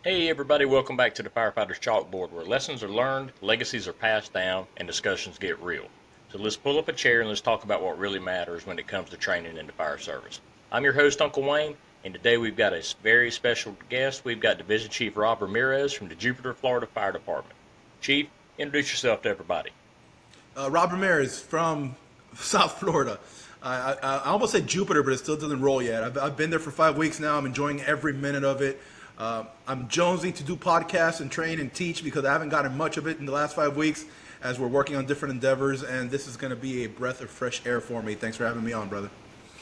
Hey everybody, welcome back to the Firefighters Chalkboard where lessons are learned, legacies are passed down, and discussions get real. So let's pull up a chair and let's talk about what really matters when it comes to training in the fire service. I'm your host, Uncle Wayne, and today we've got a very special guest. We've got Division Chief Rob Ramirez from the Jupiter, Florida Fire Department. Chief, introduce yourself to everybody. Rob Ramirez from South Florida. I almost said Jupiter, but it still doesn't roll yet. I've been there for 5 weeks now. I'm enjoying every minute of it. I'm jonesing to do podcasts and train and teach because I haven't gotten much of it in the last 5 weeks as we're working on different endeavors. And this is going to be a breath of fresh air for me. Thanks for having me on, brother.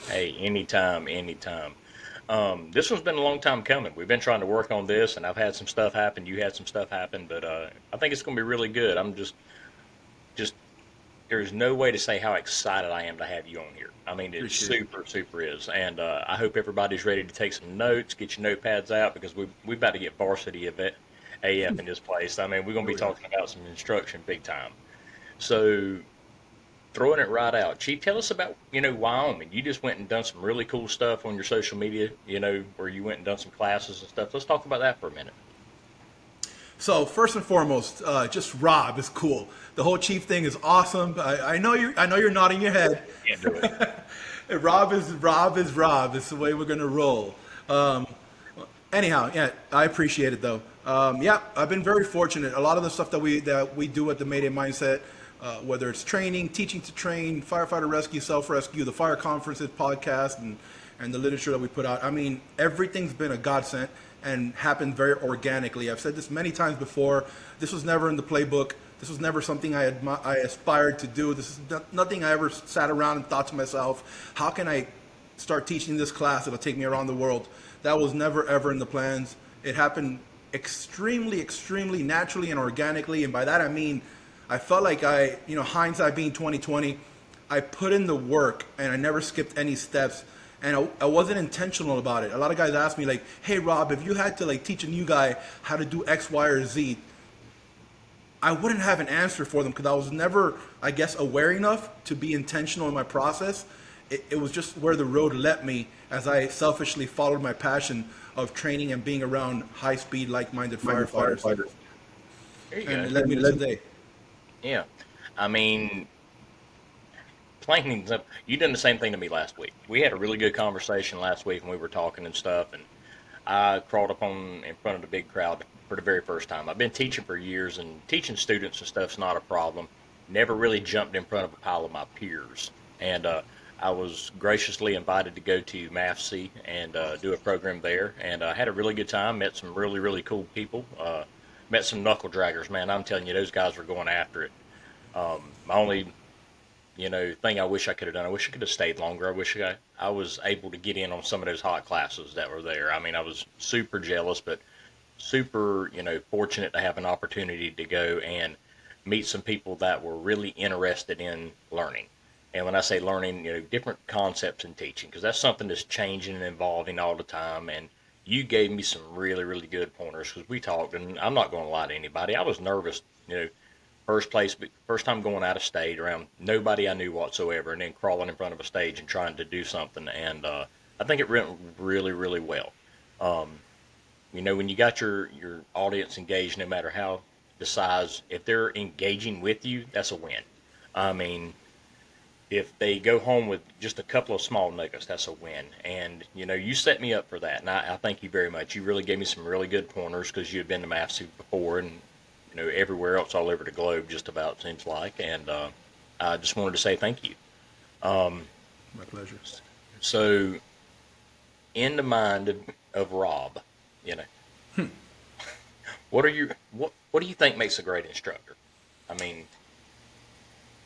Hey, anytime, anytime. This one's been a long time coming. We've been trying to work on this, and I've had some stuff happen. You had some stuff happen, but I think it's going to be really good. I'm just there's no way to say how excited I am to have you on here. I mean, it Appreciate it. super, super is. And I hope everybody's ready to take some notes, get your notepads out because we've about to get varsity of it AF in this place. I mean, we're going to Oh, be yeah. talking about some instruction big time. So, throwing it right out, Chief, tell us about, Wyoming. You just went and done some really cool stuff on your social media, where you went and done some classes and stuff. Let's talk about that for a minute. So first and foremost, just Rob is cool. The whole chief thing is awesome. I know you. I know you're nodding your head. Can't do it. Rob is Rob is Rob. It's the way we're gonna roll. Um, Anyhow, yeah, I appreciate it though. Yeah, I've been very fortunate. A lot of the stuff that we do at the Mayday Mindset, whether it's training, teaching to train, firefighter rescue, self rescue, the fire conferences, podcast, and the literature that we put out. I mean, everything's been a godsend and happened very organically. I've said this many times before. This was never in the playbook. This was never something I aspired to do. This is nothing I ever sat around and thought to myself, how can I start teaching this class that'll take me around the world? That was never ever in the plans. It happened extremely, extremely naturally and organically. And by that I mean, I felt like hindsight being 2020, I put in the work and I never skipped any steps. And I wasn't intentional about it. A lot of guys ask me like, "Hey Rob, if you had to like teach a new guy how to do X, Y, or Z, I wouldn't have an answer for them because I was never, I guess, aware enough to be intentional in my process. It was just where the road led me as I selfishly followed my passion of training and being around high speed, like minded Minded firefighters. firefighters. There you And go. it led me to today. Yeah. I mean, plain and simple. You done the same thing to me last week. We had a really good conversation last week, and we were talking and stuff. And I crawled up on in front of the big crowd for the very first time. I've been teaching for years, and teaching students and stuff's not a problem. Never really jumped in front of a pile of my peers, and I was graciously invited to go to MAFC and do a program there, and I had a really good time. Met some really really cool people. Met some knuckle draggers, man. I'm telling you, those guys were going after it. My only thing I wish I could have done. I wish I could have stayed longer. I wish I was able to get in on some of those hot classes that were there. I mean, I was super jealous, but super, fortunate to have an opportunity to go and meet some people that were really interested in learning. And when I say learning, different concepts in teaching, because that's something that's changing and evolving all the time. And you gave me some really, really good pointers because we talked, and I'm not going to lie to anybody. I was nervous, first time going out of state around nobody I knew whatsoever, and then crawling in front of a stage and trying to do something. And I think it went really, really well. Um, when you got your audience engaged, no matter how the size, if they're engaging with you, that's a win. I mean, if they go home with just a couple of small nuggets, that's a win. And you set me up for that, and I thank you very much. You really gave me some really good pointers because you had been to MAFC before, and everywhere else all over the globe, just about seems like. And I just wanted to say thank you. Um, My pleasure. so, in the mind of Rob, you know, what do you think makes a great instructor? I mean,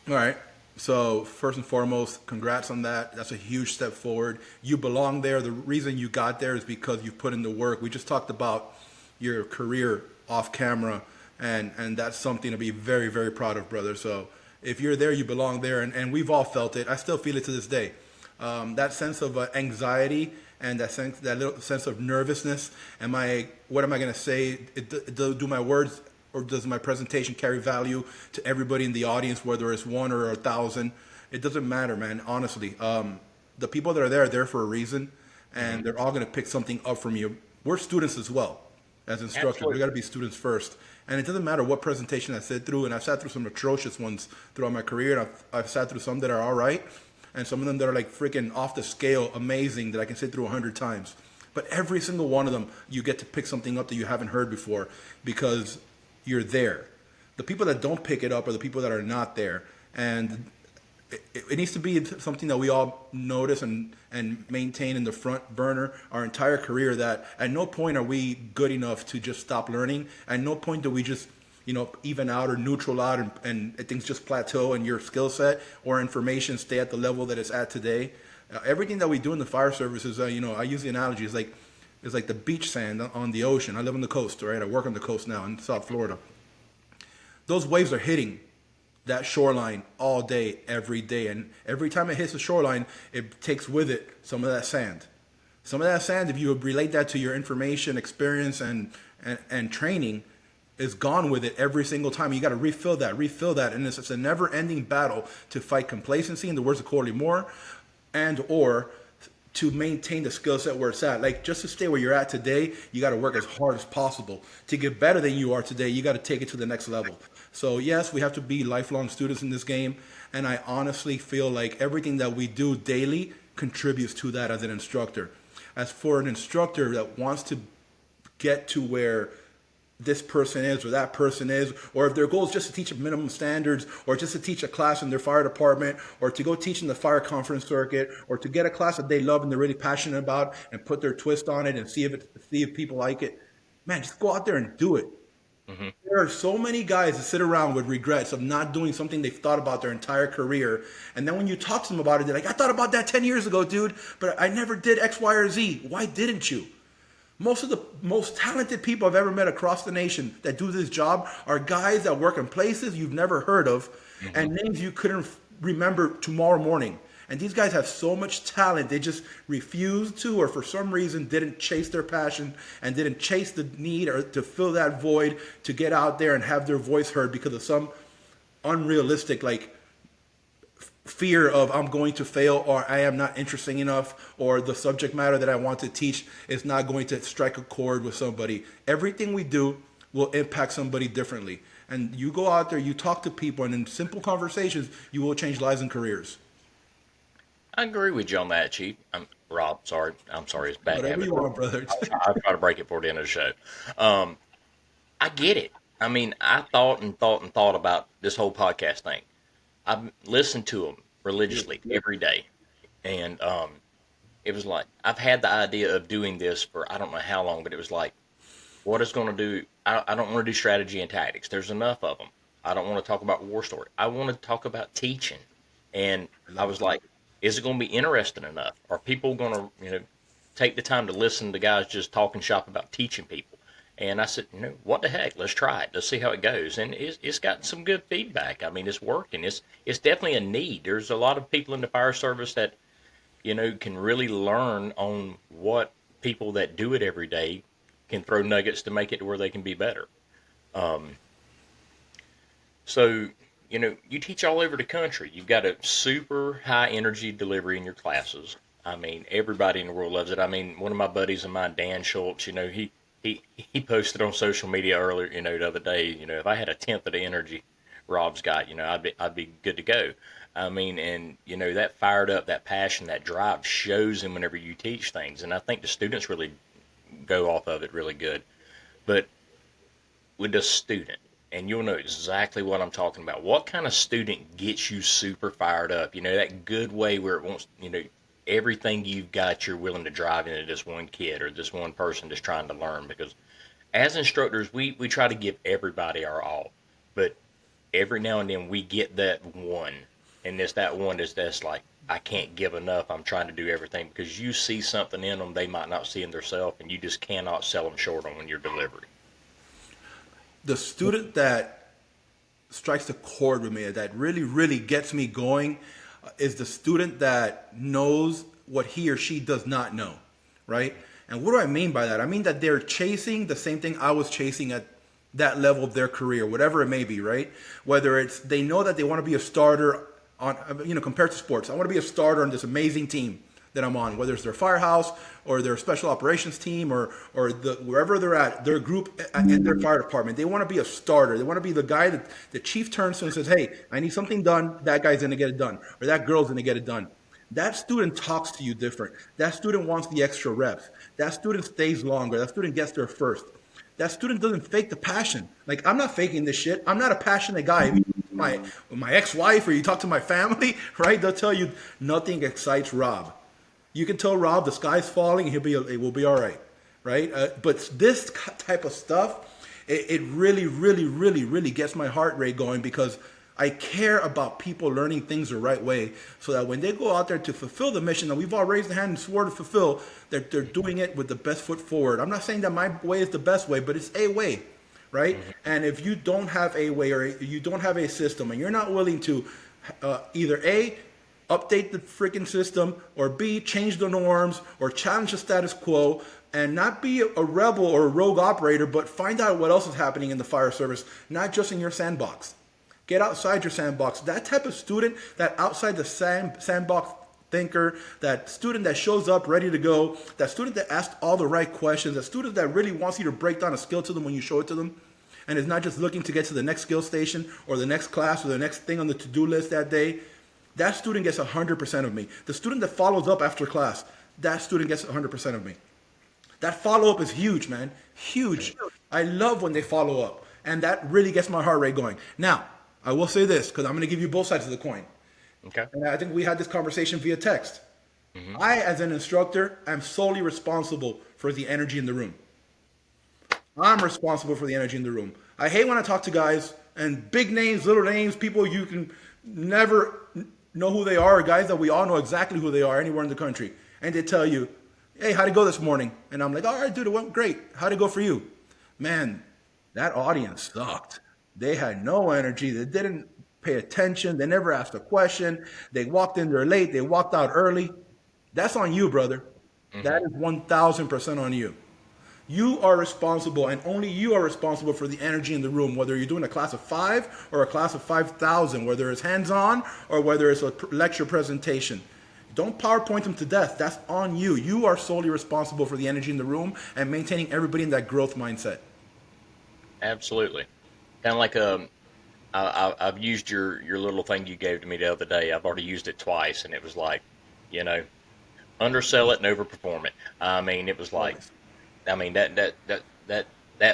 All right. So first and foremost, congrats on that. That's a huge step forward. You belong there. The reason you got there is because you've put in the work. We just talked about your career off camera, and that's something to be very, very proud of, brother. So if you're there, you belong there, and we've all felt it. I still feel it to this day. That sense of anxiety and that little sense of nervousness. What am I going to say? Do my words or does my presentation carry value to everybody in the audience, whether it's one or 1,000? It doesn't matter, man. Honestly, the people that are there for a reason, and mhm. they're all going to pick something up from you. We're students as well. as instructors. We got Absolutely. to be students first. And it doesn't matter what presentation I sit through, and I've sat through some atrocious ones throughout my career, and I've sat through some that are all right, and some of them that are like freaking off the scale, amazing, that I can sit through 100 times. But every single one of them, you get to pick something up that you haven't heard before because you're there. The people that don't pick it up are the people that are not there. And it needs to be something that we all notice and maintain in the front burner our entire career, that at no point are we good enough to just stop learning. At no point do we just, even out or neutral out, and things just plateau and your skill set or information stay at the level that it's at today. Everything that we do in the fire service is, I use the analogy, it's like the beach sand on the ocean. I live on the coast, right? I work on the coast now in South Florida. Those waves are hitting that shoreline all day, every day. And every time it hits the shoreline, it takes with it some of that sand. Some of that sand, if you relate that to your information, experience, and training, is gone with it every single time. You got to refill that. And it's a never-ending battle to fight complacency, in the words of Corley Moore, and or to maintain the skill set where it's at. Like, just to stay where you're at today, you got to work as hard as possible. To get better than you are today, you got to take it to the next level. So yes, we have to be lifelong students in this game, and I honestly feel like everything that we do daily contributes to that as an instructor. As for an instructor that wants to get to where this person is or that person is, or if their goal is just to teach minimum standards, or just to teach a class in their fire department, or to go teach in the fire conference circuit, or to get a class that they love and they're really passionate about and put their twist on it and see if people like it, man, just go out there and do it. Hmm. There are so many guys that sit around with regrets of not doing something they've thought about their entire career. And then when you talk to them about it, they're like, I thought about that 10 years ago, dude, but I never did X, Y, or Z. Why didn't you? Most of the most talented people I've ever met across the nation that do this job are guys that work in places you've never heard of, Hmm. and names you couldn't remember tomorrow morning. And these guys have so much talent, they just refused to, or for some reason didn't chase their passion and didn't chase the need or to fill that void to get out there and have their voice heard because of some unrealistic, like, fear of I'm going to fail, or I am not interesting enough, or the subject matter that I want to teach is not going to strike a chord with somebody. Everything we do will impact somebody differently. And you go out there, you talk to people, and in simple conversations, you will change lives and careers. I agree with you on that, Chief. Rob. Sorry, I'm sorry. It's bad Whatever habit. you want, brother. I'll try to break it for the end of the show. Um, I get it. I mean, I thought and thought and thought about this whole podcast thing. I've listened to them religiously every day, and it was like I've had the idea of doing this for I don't know how long, but it was like, what is going to do? I don't want to do strategy and tactics. There's enough of them. I don't want to talk about war story. I want to talk about teaching, and I I love it. was like, is it going to be interesting enough? Are people going to take the time to listen to guys just talking shop about teaching people? And I said, what the heck? Let's try it. Let's see how it goes. And it's gotten some good feedback. I mean, it's working. It's definitely a need. There's a lot of people in the fire service that can really learn on what people that do it every day can throw nuggets to make it to where they can be better. Um, so, you teach all over the country. You've got a super high energy delivery in your classes. I mean, everybody in the world loves it. I mean, one of my buddies of mine, Dan Schultz, he posted on social media earlier, the other day, if I had a tenth of the energy Rob's got, I'd be good to go. I mean, and that fired up, that passion, that drive shows him whenever you teach things, and I think the students really go off of it really good. But with the student, and you'll know exactly what I'm talking about. What kind of student gets you super fired up? That good way where it wants, everything you've got, you're willing to drive into this one kid or this one person just trying to learn. Because as instructors, we try to give everybody our all, but every now and then we get that one, and it's that one that's like, I can't give enough. I'm trying to do everything because you see something in them they might not see in themselves, and you just cannot sell them short on your delivery. The student that strikes the chord with me, that really, really gets me going, is the student that knows what he or she does not know, right? And what do I mean by that? I mean that they're chasing the same thing I was chasing at that level of their career, whatever it may be, right? Whether it's they know that they want to be a starter on, compared to sports, I want to be a starter on this amazing team that I'm on, whether it's their firehouse or their special operations team or wherever they're at, their group in their fire department. They want to be a starter. They want to be the guy that the chief turns to and says, "Hey, I need something done." That guy's going to get it done, or that girl's going to get it done. That student talks to you different. That student wants the extra reps. That student stays longer. That student gets there first. That student doesn't fake the passion. Like, I'm not faking this shit. I'm not a passionate guy. If you talk to my ex-wife or you talk to my family, right? They'll tell you nothing excites Rob. You can tell Rob the sky's falling and it will be all right, right? But this type of stuff, it really, really, really, really gets my heart rate going because I care about people learning things the right way so that when they go out there to fulfill the mission that we've all raised the hand and swore to fulfill, that they're doing it with the best foot forward. I'm not saying that my way is the best way, but it's a way, right? Mm-hmm. And if you don't have a way or you don't have a system and you're not willing to either A, update the freaking system, or B, change the norms or challenge the status quo, and not be a rebel or a rogue operator, but find out what else is happening in the fire service, not just in your sandbox. Get outside your sandbox. That type of student, that outside the sandbox thinker, that student that shows up ready to go, that student that asks all the right questions, that student that really wants you to break down a skill to them when you show it to them, and is not just looking to get to the next skill station or the next class or the next thing on the to-do list that day, that student gets 100% of me. The student that follows up after class, that student gets 100% of me. That follow-up is huge, man. Huge. I love when they follow up, and that really gets my heart rate going. Now, I will say this, because I'm going to give you both sides of the coin. Okay. And I think we had this conversation via text. Mm-hmm. I, as an instructor, am solely responsible for the energy in the room. I'm responsible for the energy in the room. I hate when I talk to guys, and big names, little names, people you can never know who they are, guys that we all know exactly who they are anywhere in the country. And they tell you, "Hey, how'd it go this morning?" And I'm like, "All right, dude, it went great. How'd it go for you?" Man, that audience sucked. They had no energy. They didn't pay attention. They never asked a question. They walked in there late. They walked out early. That's on you, brother. Mm-hmm. That is 1,000% on you. You are responsible, and only you are responsible for the energy in the room, whether you're doing a class of 5 or a class of 5,000, whether it's hands-on or whether it's a lecture presentation. Don't PowerPoint them to death. That's on you. You are solely responsible for the energy in the room and maintaining everybody in that growth mindset. Absolutely. Kind of like I've used your little thing you gave to me the other day. I've already used it twice, and it was like, undersell it and overperform it. I mean, it was like, I mean that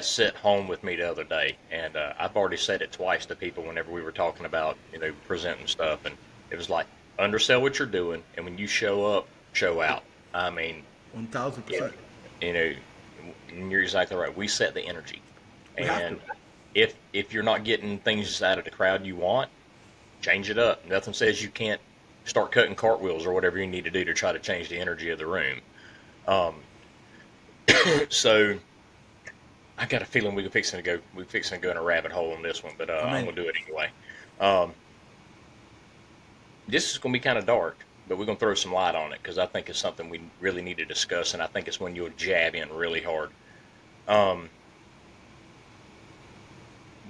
set home with me the other day, and I've already said it twice to people whenever we were talking about presenting stuff, and it was like, undersell what you're doing, and when you show up, show out. I mean, 1,000%. And you're exactly right. We set the energy, and if you're not getting things out of the crowd you want, change it up. Nothing says you can't start cutting cartwheels or whatever you need to do to try to change the energy of the room. So I got a feeling we're fixing to go in a rabbit hole on this one, but I'm gonna do it anyway. This is gonna be kind of dark, but we're gonna throw some light on it because I think it's something we really need to discuss, and I think it's when you'll jab in really hard.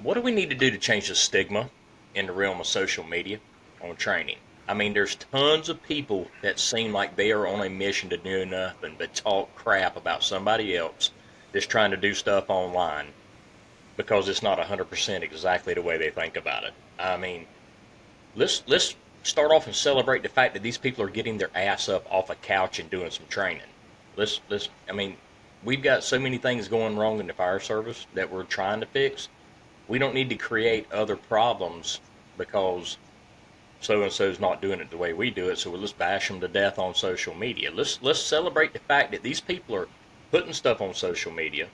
What do we need to do to change the stigma in the realm of social media on training? I mean, there's tons of people that seem like they are on a mission to do nothing but talk crap about somebody else that's trying to do stuff online because it's not 100% exactly the way they think about it. I mean, let's start off and celebrate the fact that these people are getting their ass up off a couch and doing some training. I mean, we've got so many things going wrong in the fire service that we're trying to fix. We don't need to create other problems because so-and-so's not doing it the way we do it, so let's bash them to death on social media. Let's celebrate the fact that these people are putting stuff on social media,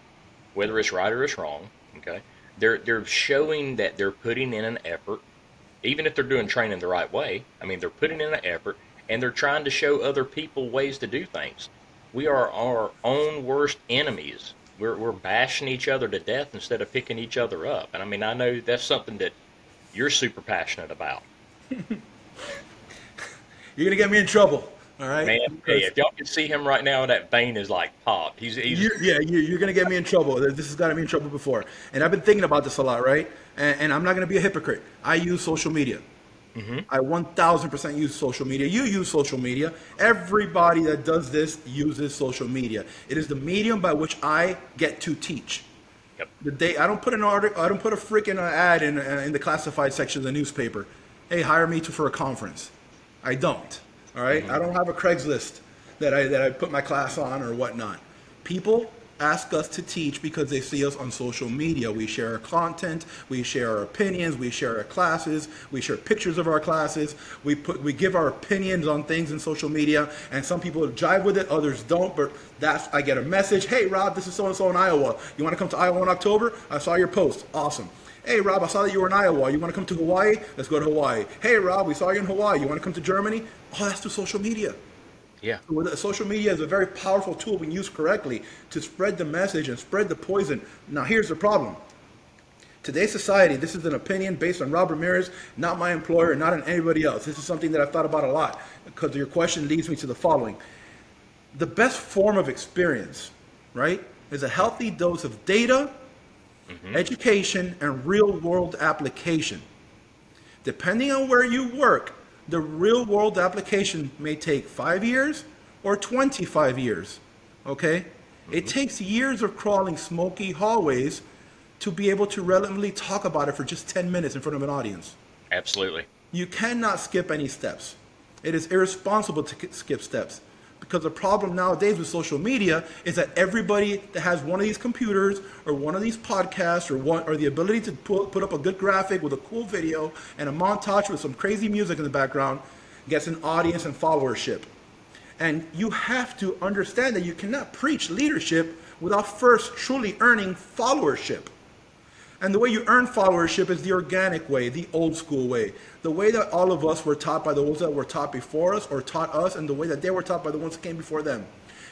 whether it's right or it's wrong, okay? They're showing that they're putting in an effort, even if they're doing training the right way. I mean, they're putting in an effort, and they're trying to show other people ways to do things. We are our own worst enemies. We're bashing each other to death instead of picking each other up. And I mean, I know that's something that you're super passionate about. You're gonna get me in trouble, all right? Man, hey, if y'all can see him right now, that vein is like popped. You're gonna get me in trouble. This has got me in trouble before, and I've been thinking about this a lot, right? And I'm not gonna be a hypocrite. I use social media. I 1000% use social media. You use social media. Everybody that does this uses social media. It is the medium by which I get to teach. Yep. The day I don't put an article, I don't put a freaking ad in the classified section of the newspaper. Hey, hire me for a conference. I don't. All right. I don't have a Craigslist that I put my class on or whatnot. People ask us to teach because they see us on social media. We share our content, we share our opinions, we share our classes, we share pictures of our classes, we give our opinions on things in social media, and some people jive with it, others don't, but I get a message, hey Rob, this is so-and-so in Iowa. You want to come to Iowa in October? I saw your post. Awesome. Hey Rob, I saw that you were in Iowa. You want to come to Hawaii? Let's go to Hawaii. Hey Rob, we saw you in Hawaii. You want to come to Germany? Oh, that's through social media. Yeah. Social media is a very powerful tool when used correctly to spread the message and spread the poison. Now, here's the problem. Today's society, this is an opinion based on Rob Ramirez, not my employer, not on anybody else. This is something that I've thought about a lot because your question leads me to the following. The best form of experience, right, is a healthy dose of data, education, and real-world application. Depending on where you work, the real world application may take 5 years or 25 years, okay? It takes years of crawling smoky hallways to be able to relevantly talk about it for just 10 minutes in front of an audience. Absolutely. You cannot skip any steps. It is irresponsible to skip steps because the problem nowadays with social media is that everybody that has one of these computers or one of these podcasts or the ability to put up a good graphic with a cool video and a montage with some crazy music in the background gets an audience and followership. And you have to understand that you cannot preach leadership without first truly earning followership. And the way you earn followership is the organic way, the old school way. The way that all of us were taught by those that were taught before us or taught us, and the way that they were taught by the ones that came before them.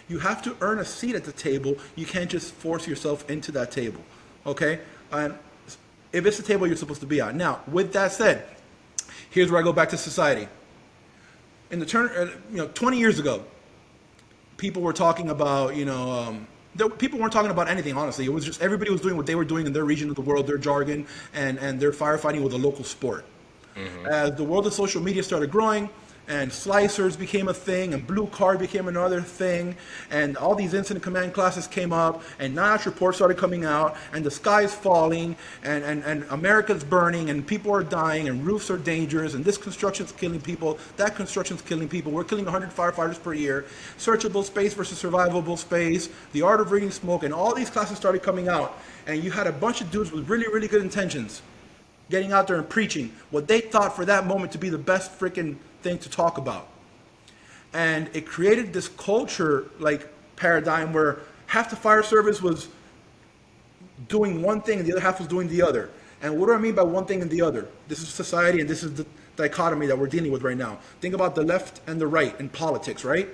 You have to earn a seat at the table. You can't just force yourself into that table, okay? And if it's the table you're supposed to be at. Now, with that said, here's where I go back to society. In the 20 years ago, people were talking about, people weren't talking about anything, honestly. It was just everybody was doing what they were doing in their region of the world, their jargon, and their firefighting was a local sport. As the world of social media started growing, and slicers became a thing, and blue card became another thing, and all these incident command classes came up, and NIOSH reports started coming out, and the sky's falling, and America's burning, and people are dying, and roofs are dangerous, and this construction's killing people, that construction's killing people, we're killing 100 firefighters per year, searchable space versus survivable space, the art of reading smoke, and all these classes started coming out, and you had a bunch of dudes with really, really good intentions getting out there and preaching what they thought for that moment to be the best freaking thing to talk about. And it created this culture like paradigm where half the fire service was doing one thing and the other half was doing the other. And what do I mean by one thing and the other? This is society and this is the dichotomy that we're dealing with right now. Think about the left and the right in politics, right?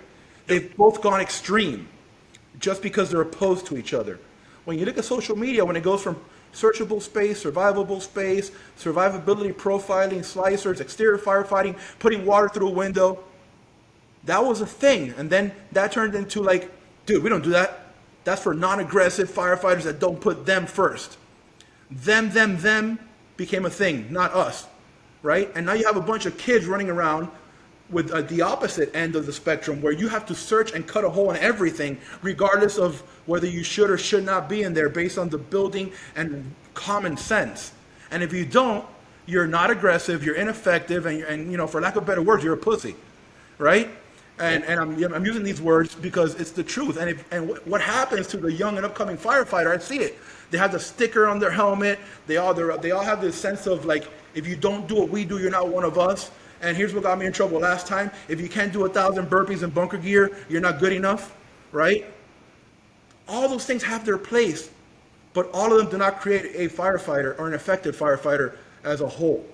They've both gone extreme just because they're opposed to each other. When you look at social media, when it goes from searchable space, survivable space, survivability profiling, slicers, exterior firefighting, putting water through a window. That was a thing. And then that turned into like, dude, we don't do that. That's for non-aggressive firefighters that don't put them first. Them became a thing, not us, right? And now you have a bunch of kids running around with the opposite end of the spectrum where you have to search and cut a hole in everything regardless of whether you should or should not be in there based on the building and common sense. And if you don't, you're not aggressive, you're ineffective, and for lack of better words, you're a pussy, right? And I'm using these words because it's the truth. And what happens to the young and upcoming firefighter, I see it. They have the sticker on their helmet. They all have this sense of like, if you don't do what we do, you're not one of us. And here's what got me in trouble last time. If you can't do 1,000 burpees in bunker gear, you're not good enough, right? All those things have their place, but all of them do not create a firefighter or an effective firefighter as a whole.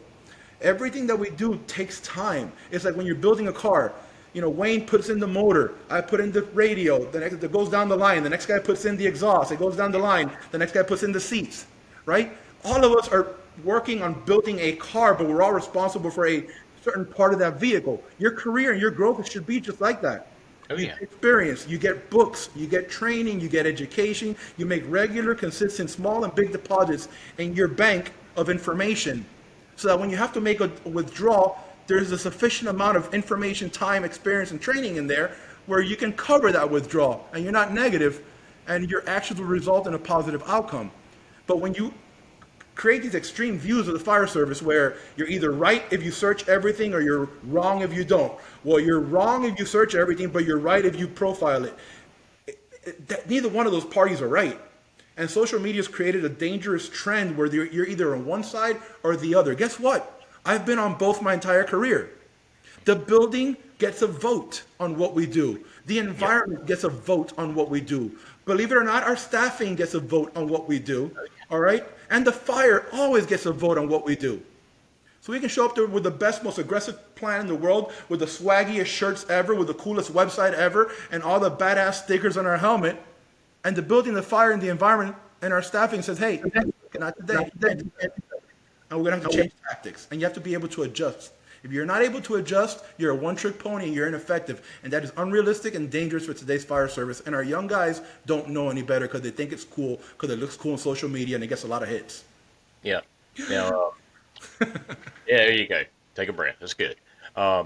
Everything that we do takes time. It's like when you're building a car. Wayne puts in the motor, I put in the radio, the next that goes down the line, the next guy puts in the exhaust, it goes down the line, the next guy puts in the seats, right? All of us are working on building a car, but we're all responsible for a certain part of that vehicle. Your career and your growth should be just like that. Oh, yeah. You get experience, you get books, you get training, you get education, you make regular, consistent, small and big deposits in your bank of information so that when you have to make a withdrawal, there's a sufficient amount of information, time, experience, and training in there where you can cover that withdrawal and you're not negative, and your actions will result in a positive outcome. But when you create these extreme views of the fire service where you're either right if you search everything or you're wrong if you don't. Well, you're wrong if you search everything, but you're right if you profile it. Neither one of those parties are right. And social media has created a dangerous trend where you're either on one side or the other. Guess what? I've been on both my entire career. The building gets a vote on what we do. The environment gets a vote on what we do. Believe it or not, our staffing gets a vote on what we do. All right? And the fire always gets a vote on what we do. So we can show up there with the best, most aggressive plan in the world, with the swaggiest shirts ever, with the coolest website ever, and all the badass stickers on our helmet. And the building, the fire, and the environment and our staffing says, hey, not today. And we're going to have to change tactics. And you have to be able to adjust. If you're not able to adjust, you're a one-trick pony and you're ineffective. And that is unrealistic and dangerous for today's fire service. And our young guys don't know any better because they think it's cool, because it looks cool on social media and it gets a lot of hits. Yeah. Now, yeah, there you go. Take a breath. That's good. I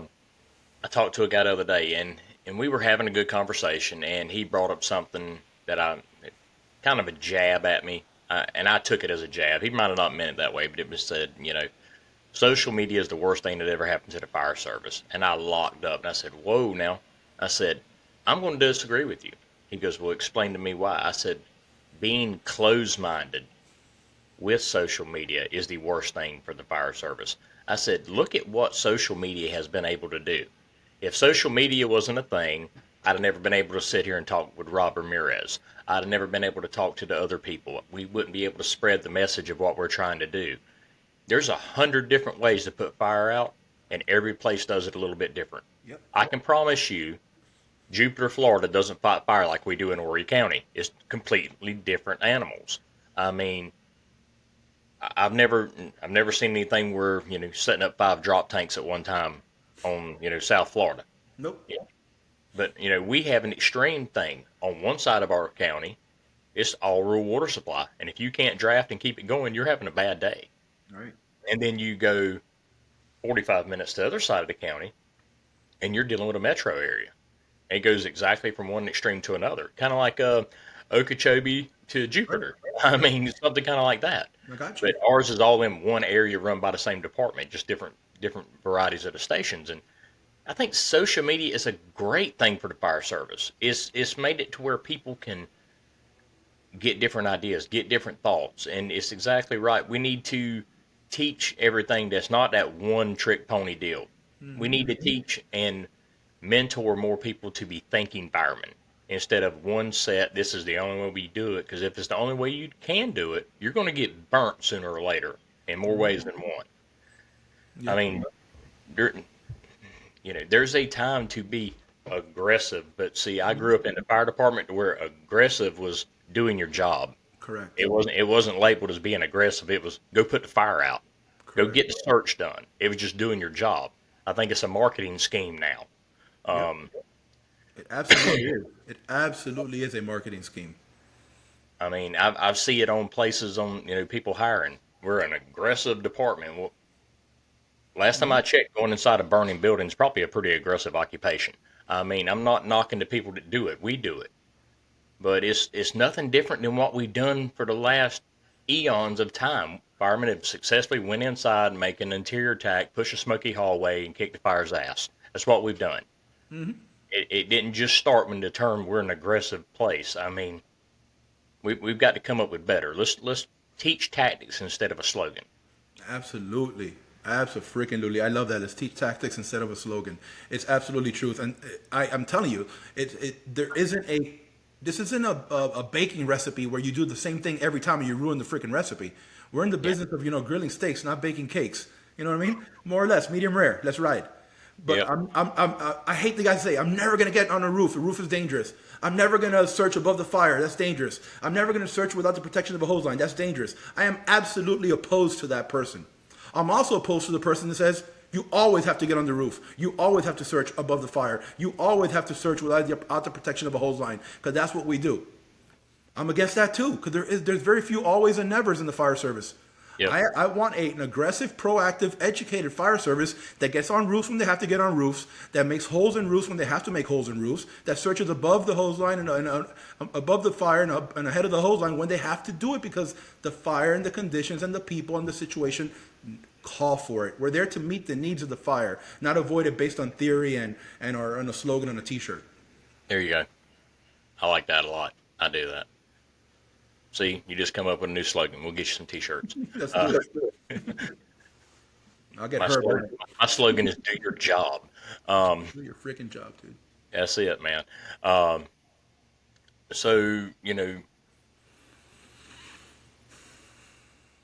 talked to a guy the other day, and we were having a good conversation, and he brought up something that kind of a jab at me, and I took it as a jab. He might have not meant it that way, but it was said, social media is the worst thing that ever happened to the fire service. And I locked up, and I said, whoa, now. I said, I'm going to disagree with you. He goes, well, explain to me why. I said, being closed-minded with social media is the worst thing for the fire service. I said, look at what social media has been able to do. If social media wasn't a thing, I'd have never been able to sit here and talk with Rob Ramirez. I'd have never been able to talk to the other people. We wouldn't be able to spread the message of what we're trying to do. There's 100 different ways to put fire out, and every place does it a little bit different. Yep. I can promise you, Jupiter, Florida doesn't fight fire like we do in Horry County. It's completely different animals. I mean, I've never seen anything where, setting up 5 drop tanks at one time on, South Florida. Nope. Yeah. But, we have an extreme thing. On one side of our county, it's all rural water supply. And if you can't draft and keep it going, you're having a bad day. All right. And then you go 45 minutes to the other side of the county, and you're dealing with a metro area. And it goes exactly from one extreme to another. Kind of like Okeechobee to Jupiter. I mean, something kind of like that. I got you. But ours is all in one area run by the same department, just different varieties of the stations. And I think social media is a great thing for the fire service. It's made it to where people can get different ideas, get different thoughts. And it's exactly right. We need to teach everything that's not that one trick pony deal. We need to teach and mentor more people to be thinking firemen instead of one set, this is the only way we do it. Because if it's the only way you can do it, you're going to get burnt sooner or later in more ways than one. Yeah. I mean, there's a time to be aggressive. But see, I grew up in the fire department where aggressive was doing your job. Correct. It wasn't labeled as being aggressive. It was go put the fire out. Correct. Go get the search done. It was just doing your job. I think it's a marketing scheme now. It absolutely is. It absolutely is a marketing scheme. I mean, I've seen it on places on people hiring. We're an aggressive department. Well, last time I checked, going inside a burning building is probably a pretty aggressive occupation. I mean, I'm not knocking the people that do it. We do it. But it's nothing different than what we've done for the last eons of time. Firemen have successfully went inside, make an interior attack, push a smoky hallway, and kick the fire's ass. That's what we've done. Mm-hmm. It didn't just start when the term we're an aggressive place. I mean, we've got to come up with better. Let's teach tactics instead of a slogan. Absolutely. Absolutely. I love that. Let's teach tactics instead of a slogan. It's absolutely truth. And I'm telling you, this isn't a baking recipe where you do the same thing every time and you ruin the freaking recipe. We're in the business of, grilling steaks, not baking cakes. You know what I mean? More or less, medium rare. Let's ride. But I hate the guys say, I'm never going to get on a roof. The roof is dangerous. I'm never going to search above the fire. That's dangerous. I'm never going to search without the protection of a hose line. That's dangerous. I am absolutely opposed to that person. I'm also opposed to the person that says, you always have to get on the roof. You always have to search above the fire. You always have to search without the protection of a hose line, because that's what we do. I'm against that too, because there's very few always and nevers in the fire service. Yep. I want an aggressive, proactive, educated fire service that gets on roofs when they have to get on roofs, that makes holes in roofs when they have to make holes in roofs, that searches above the hose line and above the fire and ahead of the hose line when they have to do it because the fire and the conditions and the people and the situation call for it. We're there to meet the needs of the fire, not avoid it based on theory and or on a slogan on a T-shirt. There you go. I like that a lot. I do that. See, you just come up with a new slogan. We'll get you some T-shirts. Let's Uh, do it. I'll get my her. slogan, my slogan is "Do your job." Do your freaking job, dude. That's it, man. Um, so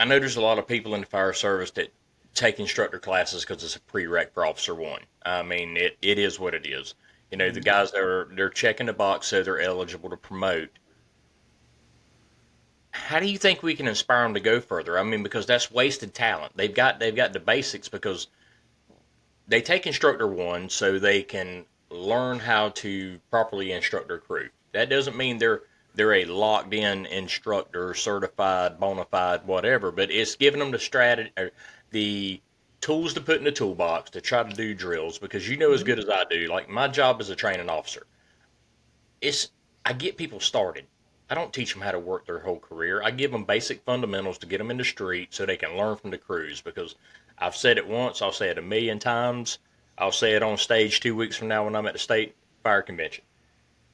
I know there's a lot of people in the fire service that take instructor classes because it's a prereq for Officer One. I mean, it is what it is. The guys that they're checking the box so they're eligible to promote. How do you think we can inspire them to go further? I mean, because that's wasted talent. They've got the basics because they take instructor one so they can learn how to properly instruct their crew. That doesn't mean they're a locked in instructor, certified, bona fide, whatever, but it's giving them the strategy, the tools to put in the toolbox to try to do drills because as good as I do, like my job as a training officer, it's I get people started. I don't teach them how to work their whole career. I give them basic fundamentals to get them in the street so they can learn from the crews because I've said it once, I'll say it a million times. I'll say it on stage 2 weeks from now when I'm at the state fire convention.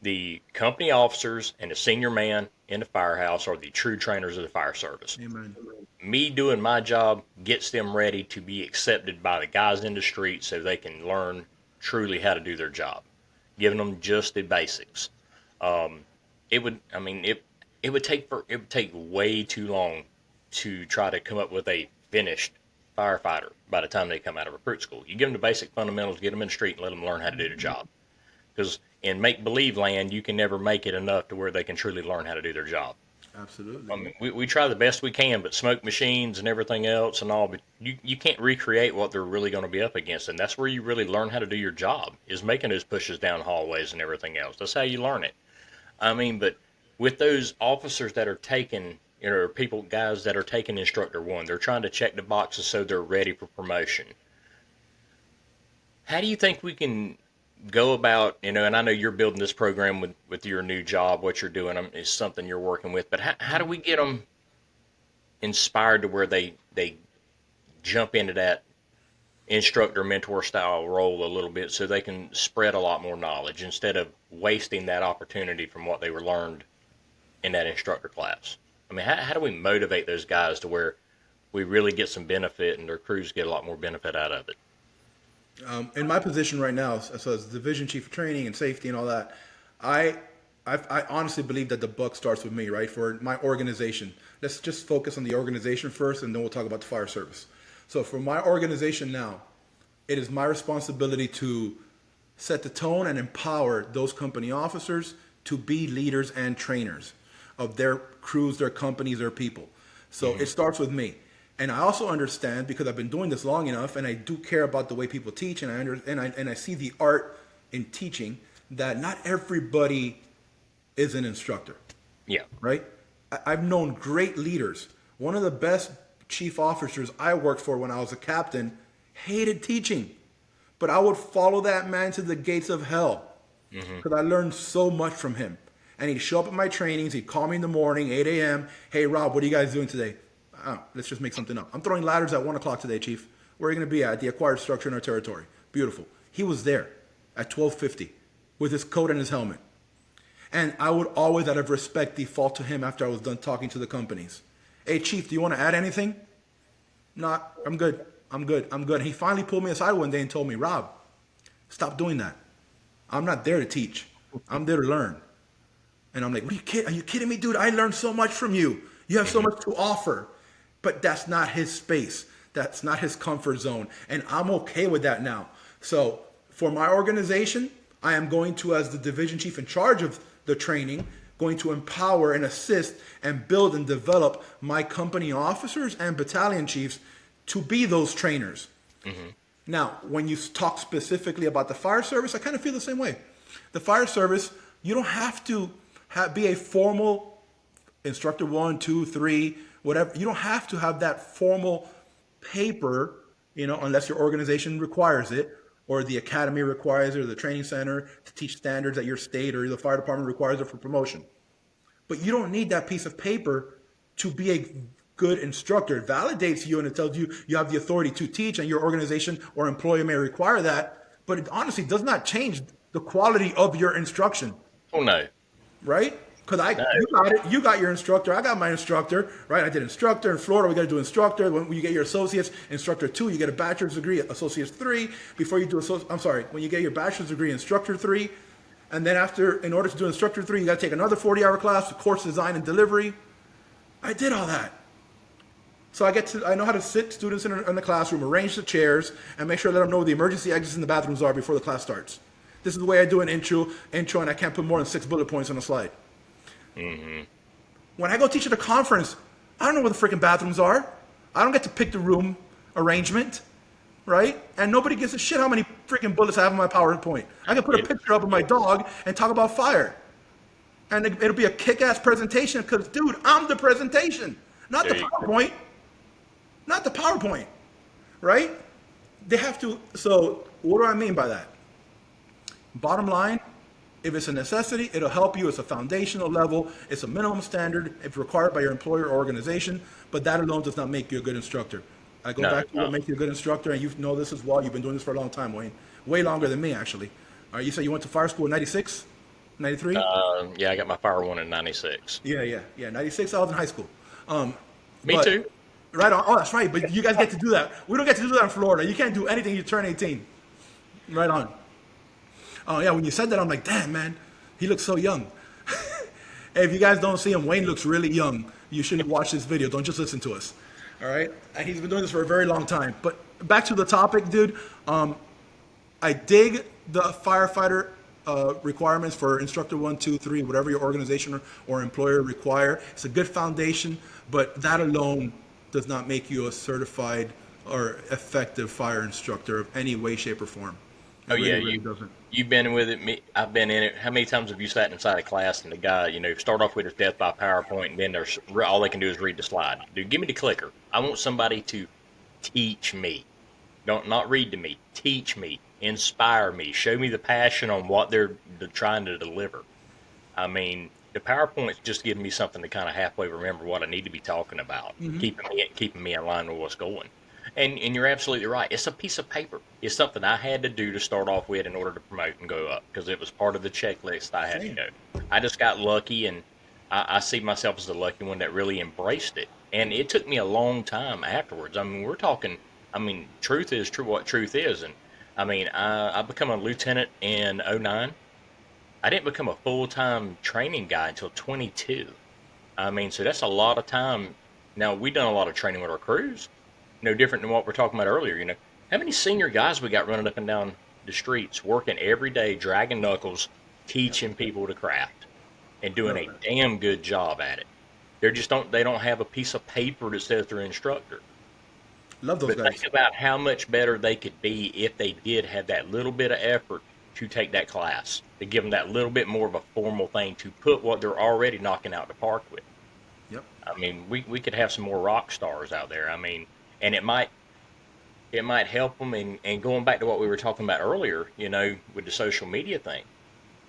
The company officers and the senior man in the firehouse are the true trainers of the fire service. Amen. Me doing my job gets them ready to be accepted by the guys in the street so they can learn truly how to do their job, giving them just the basics. It would, I mean, it would take way too long to try to come up with a finished firefighter by the time they come out of recruit school. You give them the basic fundamentals, get them in the street, and let them learn how to do their job. Because in make-believe land, you can never make it enough to where they can truly learn how to do their job. Absolutely. I mean, we try the best we can, but smoke machines and everything else and all, but you can't recreate what they're really going to be up against. And that's where you really learn how to do your job, is making those pushes down hallways and everything else. That's how you learn it. I mean, but with those officers that are taking, guys that are taking instructor one, they're trying to check the boxes so they're ready for promotion. How do you think we can go about, and I know you're building this program with your new job, what you're doing is something you're working with, but how do we get them inspired to where they jump into that instructor mentor style role a little bit so they can spread a lot more knowledge instead of wasting that opportunity from what they were learned in that instructor class? I mean, how do we motivate those guys to where we really get some benefit and their crews get a lot more benefit out of it? In my position right now, as division chief of training and safety and all that, I honestly believe that the buck starts with me, right? For my organization, let's just focus on the organization first, and then we'll talk about the fire service. So for my organization now, it is my responsibility to set the tone and empower those company officers to be leaders and trainers of their crews, their companies, their people. So it starts with me. And I also understand, because I've been doing this long enough, and I do care about the way people teach, and I see the art in teaching, that not everybody is an instructor. Yeah. Right? I've known great leaders. One of the best chief officers I worked for when I was a captain hated teaching, but I would follow that man to the gates of hell because I learned so much from him. And he'd show up at my trainings. He'd call me in the morning, 8 a.m. Hey, Rob, what are you guys doing today? Let's just make something up. I'm throwing ladders at 1 o'clock today, Chief. Where are you going to be at the acquired structure in our territory? Beautiful. He was there at 12:50 with his coat and his helmet. And I would always, out of respect, default to him after I was done talking to the companies. Hey, Chief, do you want to add anything? No, I'm good. I'm good. And he finally pulled me aside one day and told me, Rob, stop doing that. I'm not there to teach. I'm there to learn. And I'm like, are you kidding me, dude? I learned so much from you. You have so much to offer. But that's not his space. That's not his comfort zone. And I'm okay with that now. So for my organization, I am going to, as the division chief in charge of the training, going to empower and assist and build and develop my company officers and battalion chiefs to be those trainers. Now, when you talk specifically about the fire service, I kind of feel the same way. The fire service, you don't have to be a formal instructor 1, 2, 3, whatever. You don't have to have that formal paper, unless your organization requires it, or the academy requires it, or the training center to teach standards at your state, or the fire department requires it for promotion. But you don't need that piece of paper to be a good instructor. It validates you and it tells you you have the authority to teach, and your organization or employer may require that. But it honestly does not change the quality of your instruction, Oh no, right? Because no. you got it, you got your instructor, I got my instructor, right? I did instructor in Florida. We got to do instructor. When you get your associates, instructor 2, you get a bachelor's degree, associates 3. Before you do when you get your bachelor's degree, instructor 3. And then in order to do instructor 3, you got to take another 40-hour class, course design and delivery. I did all that. So I know how to sit students in the classroom, arrange the chairs, and make sure I let them know where the emergency exits and the bathrooms are before the class starts. This is the way I do an intro, and I can't put more than 6 bullet points on a slide. Mm-hmm. When I go teach at a conference, I don't know where the freaking bathrooms are. I don't get to pick the room arrangement. Right? And nobody gives a shit how many freaking bullets I have in my PowerPoint. I can put a picture up of my dog and talk about fire. And it'll be a kick-ass presentation because, dude, I'm the presentation, not the PowerPoint. Not the PowerPoint, right? They have to, so what do I mean by that? Bottom line, if it's a necessity, it'll help you. It's a foundational level. It's a minimum standard if required by your employer or organization, but that alone does not make you a good instructor. I go back to what makes you a good instructor, and you know this as well. You've been doing this for a long time, Wayne. Way longer than me, actually. All right, you said you went to fire school in 96, 93? Yeah, I got my fire one in 96. Yeah. 96, I was in high school. Me too. Right on. Oh, that's right. But you guys get to do that. We don't get to do that in Florida. You can't do anything you turn 18. Right on. Oh, yeah, when you said that, I'm like, damn, man, he looks so young. Hey, if you guys don't see him, Wayne looks really young. You shouldn't watch this video. Don't just listen to us. All right? And he's been doing this for a very long time. But back to the topic, dude. I dig the firefighter requirements for instructor 1, 2, 3, whatever your organization or employer require. It's a good foundation, but that alone does not make you a certified or effective fire instructor of any way, shape, or form. Oh yeah, you've been with it. I've been in it. How many times have you sat inside a class and the guy, start off with his death by PowerPoint, and then there's all they can do is read the slide. Dude, give me the clicker. I want somebody to teach me. Not read to me. Teach me. Inspire me. Show me the passion on what they're trying to deliver. I mean, the PowerPoint's just giving me something to kind of halfway remember what I need to be talking about, keeping me in line with what's going. And you're absolutely right. It's a piece of paper. It's something I had to do to start off with in order to promote and go up because it was part of the checklist I had to go. I just got lucky, and I see myself as the lucky one that really embraced it. And it took me a long time afterwards. I mean, we're talking. I mean, truth is true. What truth is, and I mean, I become a lieutenant in '09. I didn't become a full-time training guy until 22. I mean, so that's a lot of time. Now, we've done a lot of training with our crews. No different than what we're talking about earlier. How many senior guys we got running up and down the streets, working every day, dragging knuckles, teaching people to craft, and doing a damn good job at it. They don't have a piece of paper that says they're an instructor. Love those guys. Think about how much better they could be if they did have that little bit of effort to take that class, to give them that little bit more of a formal thing to put what they're already knocking out the park with. Yep. I mean, we could have some more rock stars out there. I mean, and it might help them. And going back to what we were talking about earlier, with the social media thing,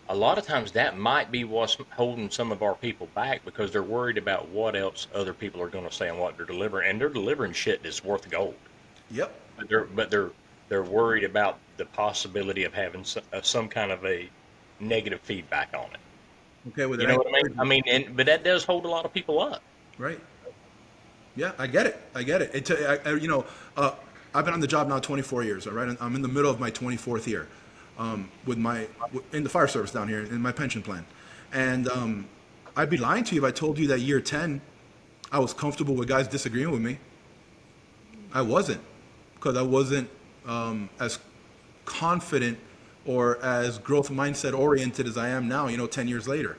a lot of times that might be what's holding some of our people back because they're worried about what else other people are going to say and what they're delivering, and they're delivering shit that's worth gold. Yep. But they're worried about the possibility of having some kind of a negative feedback on it. Okay, with you know what I mean? But that does hold a lot of people up. Right. Yeah, I get it. I've been on the job now 24 years. All right, I'm in the middle of my 24th year, in the fire service down here in my pension plan, and I'd be lying to you if I told you that year 10, I was comfortable with guys disagreeing with me. I wasn't, because I wasn't as confident or as growth mindset oriented as I am now. 10 years later.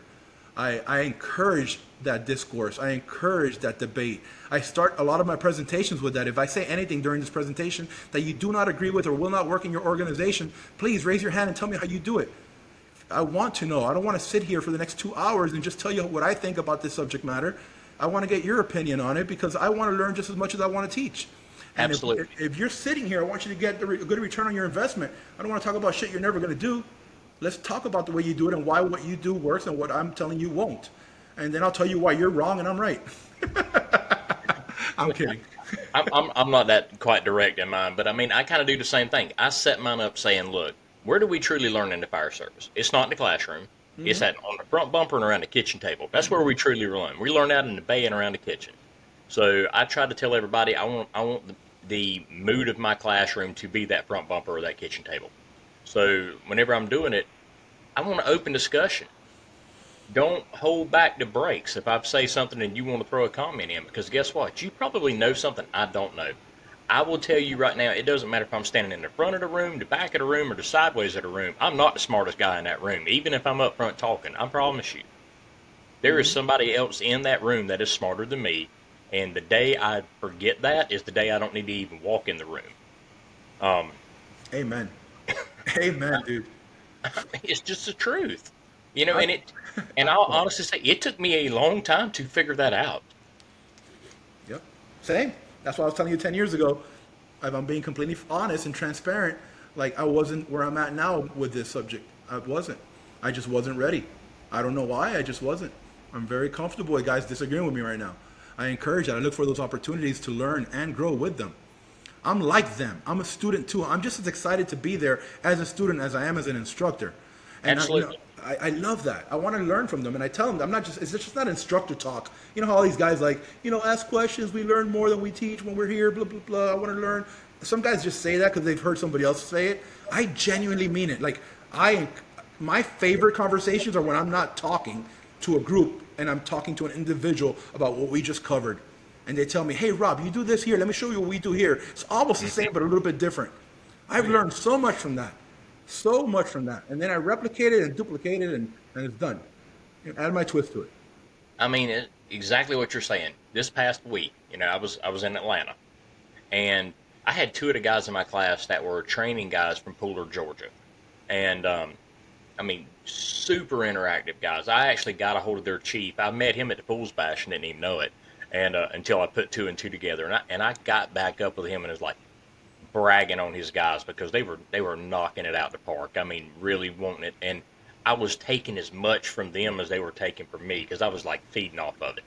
I encourage that discourse. I encourage that debate. I start a lot of my presentations with that. If I say anything during this presentation that you do not agree with or will not work in your organization, please raise your hand and tell me how you do it. I want to know. I don't want to sit here for the next 2 hours and just tell you what I think about this subject matter. I want to get your opinion on it because I want to learn just as much as I want to teach. And Absolutely. if you're sitting here, I want you to get a good return on your investment. I don't want to talk about shit you're never going to do. Let's talk about the way you do it and why what you do works and what I'm telling you won't. And then I'll tell you why you're wrong and I'm right. I'm kidding. I'm not that quite direct in mine, but I mean, I kind of do the same thing. I set mine up saying, look, where do we truly learn in the fire service? It's not in the classroom. It's at on the front bumper and around the kitchen table. That's where we truly learn. We learn out in the bay and around the kitchen. So I try to tell everybody I want the mood of my classroom to be that front bumper or that kitchen table. So whenever I'm doing it, I want an open discussion. Don't hold back the brakes if I say something and you want to throw a comment in, because guess what? You probably know something I don't know. I will tell you right now, it doesn't matter if I'm standing in the front of the room, the back of the room, or the sideways of the room. I'm not the smartest guy in that room, even if I'm up front talking. I promise you. There is somebody else in that room that is smarter than me, and the day I forget that is the day I don't need to even walk in the room. Um, Amen. Amen, dude. it's just the truth, you know. I, And I'll honestly say, it took me a long time to figure that out. yep. Same. That's what I was telling you 10 years ago. If I'm being completely honest and transparent, like I wasn't where I'm at now with this subject. I wasn't. I just wasn't ready. I don't know why. I just wasn't. I'm very comfortable with guys disagreeing with me right now. I encourage that. I look for those opportunities to learn and grow with them. I'm like them. I'm a student too. I'm just as excited to be there as a student as I am as an instructor. And Absolutely. I love that. I want to learn from them. And I tell them, I'm not just, it's just not instructor talk. You know how all these guys like, ask questions. We learn more than we teach when we're here, blah, blah, blah. I want to learn. Some guys just say that because they've heard somebody else say it. I genuinely mean it. Like, my favorite conversations are when I'm not talking to a group and I'm talking to an individual about what we just covered. And they tell me, hey, Rob, you do this here. Let me show you what we do here. It's almost the same, but a little bit different. I've learned so much from that. So much from that. And then I replicate it and duplicate it, and it's done. Add my twist to it. I mean, exactly what you're saying. This past week, I was in Atlanta, and I had two of the guys in my class that were training guys from Pooler, Georgia, and I mean, super interactive guys. I actually got a hold of their chief. I met him at the Pools Bash and didn't even know it, and until I put two and two together, and I got back up with him and was like bragging on his guys because they were knocking it out the park. I mean, really wanting it, and I was taking as much from them as they were taking from me because I was like feeding off of it.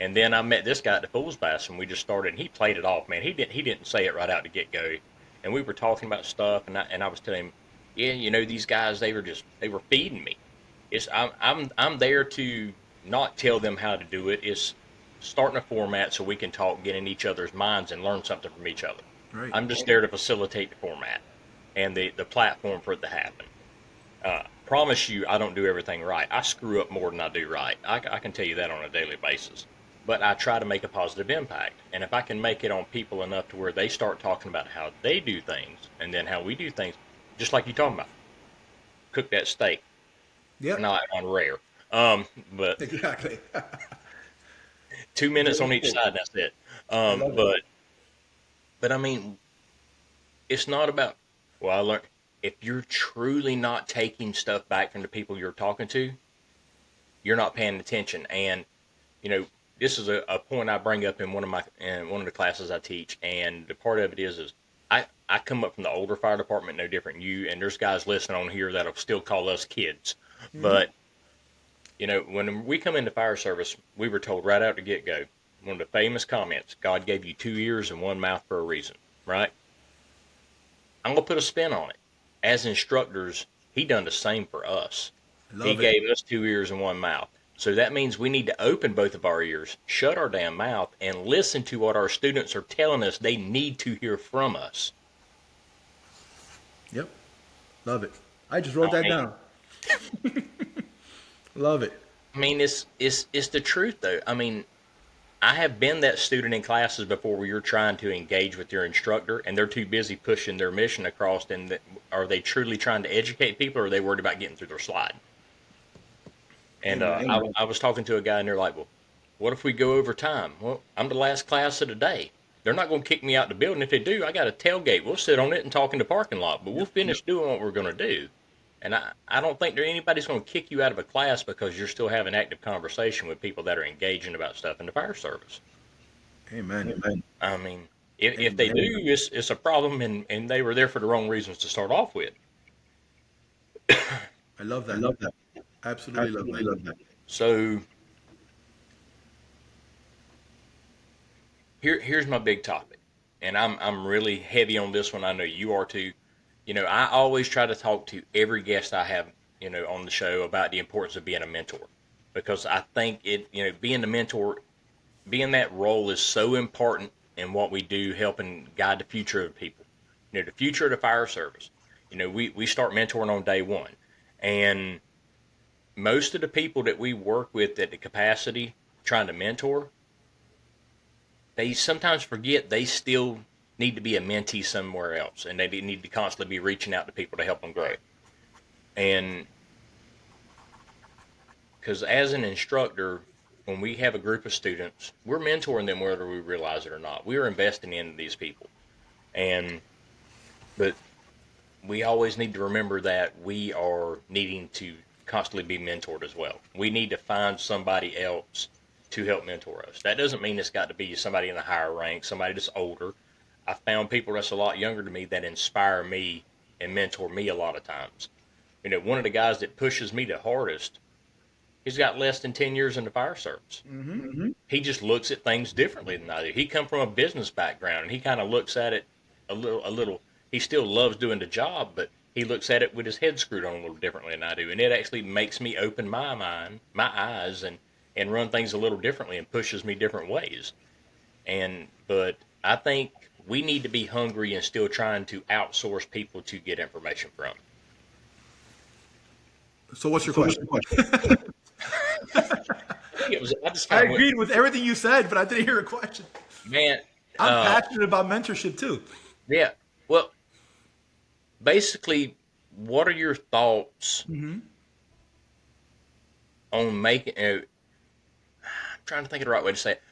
And then I met this guy at the Fools Bass, and we just started. And he played it off, man. He didn't say it right out to get go, and we were talking about stuff, and I was telling him, yeah, these guys, they were feeding me. I'm there to not tell them how to do it. It's starting a format so we can talk, get in each other's minds, and learn something from each other. Right. I'm just there to facilitate the format and the platform for it to happen. Promise you, I don't do everything right. I screw up more than I do right. I can tell you that on a daily basis. But I try to make a positive impact. And if I can make it on people enough to where they start talking about how they do things and then how we do things, just like you're talking about, cook that steak, Yep. not on rare. But Exactly. 2 minutes on Very each cool. side, that's it. I Um, love it. but but I mean, it's not about, well, I learned, if you're truly not taking stuff back from the people you're talking to, you're not paying attention. And you know, this is a point I bring up in one of the classes I teach, and the part of it is I come up from the older fire department, no different than you, and there's guys listening on here that'll still call us kids. But when we come into fire service, we were told right out the get go, one of the famous comments: God gave you two ears and one mouth for a reason, right? I'm gonna put a spin on it. As instructors, he done the same for us. He Love it. gave us two ears and one mouth. So that means we need to open both of our ears, shut our damn mouth, and listen to what our students are telling us they need to hear from us. Yep. Love it. I just I wrote that mean, down. Love it. it's the truth though. I mean, I have been that student in classes before where you're trying to engage with your instructor and they're too busy pushing their mission across. And are they truly trying to educate people, or are they worried about getting through their slide? And Amen. I was talking to a guy, and they're like, "Well, what if we go over time?" Well, I'm the last class of the day. They're not going to kick me out the building. If they do, I got a tailgate. We'll sit on it and talk in the parking lot, but we'll Yep. finish doing what we're going to do. And I don't think anybody's going to kick you out of a class because you're still having active conversation with people that are engaging about stuff in the fire service. Amen. Amen. I mean, if they Amen. do, it's a problem, and they were there for the wrong reasons to start off with. I love I that. love that. Absolutely love Absolutely that. love that. So here's my big topic, and I'm really heavy on this one. I know you are too. I always try to talk to every guest I have, on the show about the importance of being a mentor, because I think being the mentor, being that role is so important in what we do, helping guide the future of people. The future of the fire service. We start mentoring on day one, and most of the people that we work with at the capacity trying to mentor, they sometimes forget they still need to be a mentee somewhere else, and they need to constantly be reaching out to people to help them grow. And because as an instructor, when we have a group of students, we're mentoring them whether we realize it or not. We're investing in these people, and but we always need to remember that we are needing to constantly be mentored as well. We need to find somebody else to help mentor us. That doesn't mean it's got to be somebody in a higher rank, somebody that's older. I found people that's a lot younger than me that inspire me and mentor me a lot of times. One of the guys that pushes me the hardest, he's got less than 10 years in the fire service. Mm-hmm. Mm-hmm. He just looks at things differently than I do. He come from a business background, and he kind of looks at it a little. He still loves doing the job, but he looks at it with his head screwed on a little differently than I do, and it actually makes me open my mind, my eyes, and run things a little differently and pushes me different ways. But I think we need to be hungry and still trying to outsource people to get information from. So what's your So what's question? the question? I think it was. I just I kind of went, agreed with everything you said, but I didn't hear a question. man. I'm passionate about mentorship too. Yeah. Well, basically, what are your thoughts Mm-hmm. on making? I'm trying to think of the right way to say it.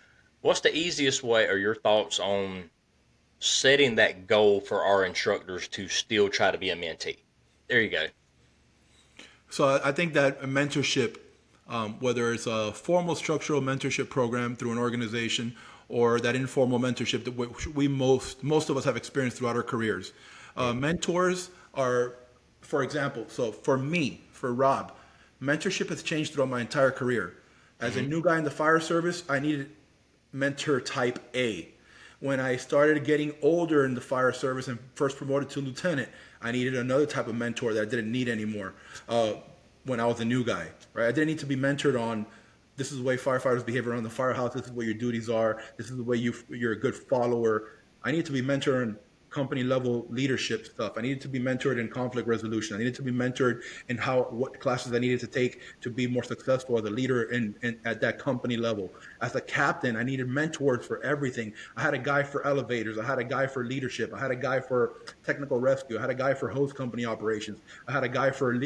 What's the easiest way, or your thoughts on setting that goal for our instructors to still try to be a mentee? There you go. So I think that a mentorship, whether it's a formal structural mentorship program through an organization or that informal mentorship that we most of us have experienced throughout our careers, mentors are, for example, so for me, for Rob, mentorship has changed throughout my entire career. As a Mm-hmm. new guy in the fire service, I needed mentor type A. When I started getting older in the fire service and first promoted to lieutenant, I needed another type of mentor that I didn't need anymore when I was a new guy. Right? I didn't need to be mentored on this is the way firefighters behave around the firehouse. This is what your duties are. This is the way you're a good follower. I needed to be mentored in company level leadership stuff. I needed to be mentored in conflict resolution. I needed to be mentored in what classes I needed to take to be more successful as a leader at that company level. As a captain, I needed mentors for everything. I had a guy for elevators. I had a guy for leadership. I had a guy for technical rescue. I had a guy for hose company operations. I had a guy for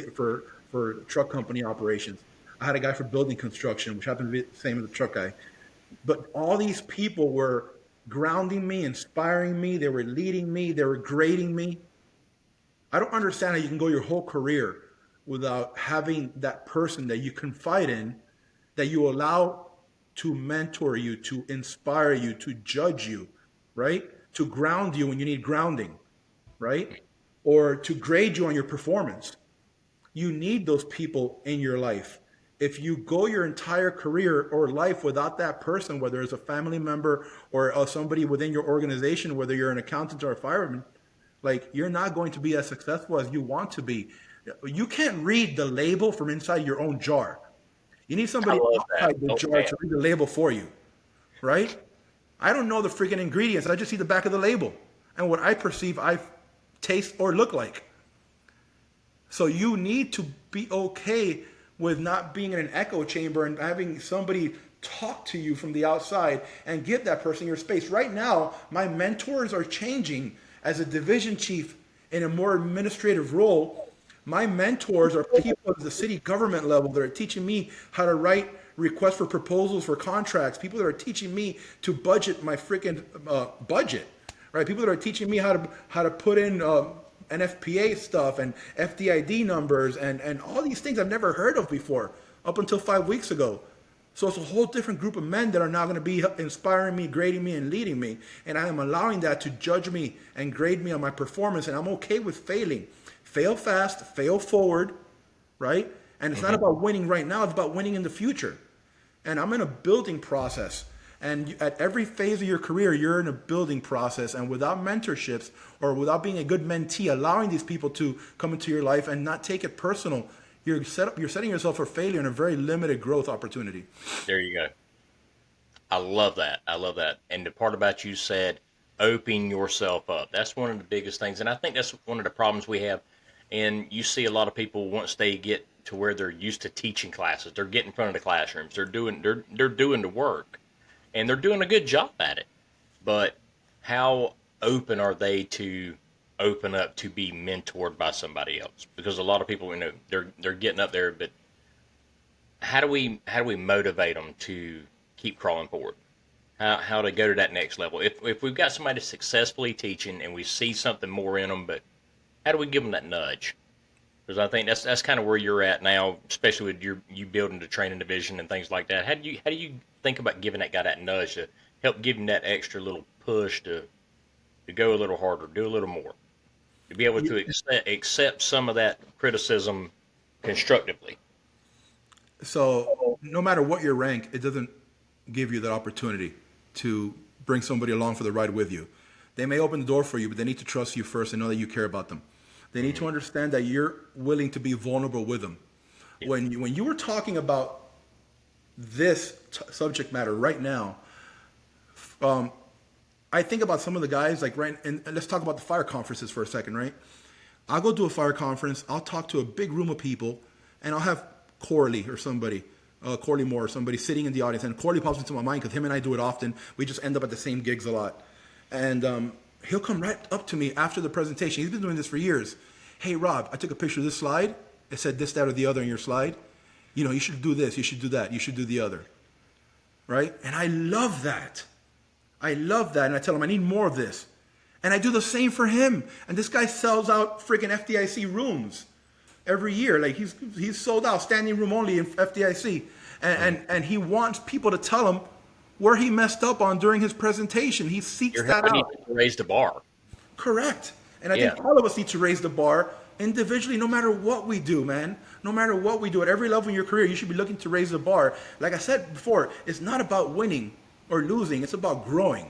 truck company operations. I had a guy for building construction, which happened to be the same as the truck guy. But all these people were grounding me, inspiring me. They were leading me. They were grading me. I don't understand how you can go your whole career without having that person that you confide in, that you allow to mentor you, to inspire you, to judge you, right? To ground you when you need grounding, right? Or to grade you on your performance. You need those people in your life. If you go your entire career or life without that person, whether it's a family member or somebody within your organization, whether you're an accountant or a fireman, like you're not going to be as successful as you want to be. You can't read the label from inside your own jar. You need I somebody love that. outside the Oh jar man. to read the label for you, right? I don't know the freaking ingredients. I just see the back of the label and what I perceive I taste or look like. So you need to be okay with not being in an echo chamber and having somebody talk to you from the outside and give that person your space. Right now, my mentors are changing as a division chief in a more administrative role. My mentors are people at the city government level that are teaching me how to write requests for proposals for contracts, people that are teaching me to budget my freaking budget, right? People that are teaching me how to put in NFPA stuff and FDID numbers and all these things I've never heard of before up until 5 weeks ago. So it's a whole different group of men that are now going to be inspiring me, grading me, and leading me. And I am allowing that to judge me and grade me on my performance. And I'm okay with failing. Fail fast, fail forward, right? And it's not about winning right now. It's about winning in the future. And I'm in a building process. And at every phase of your career, you're in a building process. And without mentorships or without being a good mentee, allowing these people to come into your life and not take it personal, you're setting yourself for failure and a very limited growth opportunity. There you go. I love that. I love that. And the part about you said, open yourself up. That's one of the biggest things. And I think that's one of the problems we have. And you see a lot of people once they get to where they're used to teaching classes, they're getting in front of the classrooms, they're doing the work, and they're doing a good job at it. But how open are they to open up to be mentored by somebody else? Because a lot of people, they're getting up there, but how do we motivate them to keep crawling forward? How to go to that next level? If we've got somebody successfully teaching and we see something more in them, but how do we give them that nudge? Because I think that's kind of where you're at now, especially with you building the training division and things like that. How do you think about giving that guy that nudge to help give him that extra little push to go a little harder, do a little more, to be able to accept some of that criticism constructively? So no matter what your rank, it doesn't give you that opportunity to bring somebody along for the ride with you. They may open the door for you, but they need to trust you first and know that you care about them. They need to understand that you're willing to be vulnerable with them. Yeah. When you were talking about this subject matter right now, I think about some of the guys and let's talk about the fire conferences for a second, right? I'll go do a fire conference. I'll talk to a big room of people, and I'll have Corley or somebody, Corley Moore or somebody sitting in the audience, and Corley pops into my mind because him and I do it often. We just end up at the same gigs a lot, and he'll come right up to me after the presentation. He's been doing this for years. Hey, Rob, I took a picture of this slide. It said this, that, or the other in your slide. You should do this. You should do that. You should do the other. Right? And I love that. And I tell him I need more of this. And I do the same for him. And this guy sells out freaking FDIC rooms every year. Like he's sold out, standing room only in FDIC. And he wants people to tell him where he messed up on during his presentation. He seeks that out. To raise the bar. Correct. And I think all of us need to raise the bar individually, no matter what we do, man. No matter what we do, at every level in your career, you should be looking to raise the bar. Like I said before, it's not about winning or losing. It's about growing.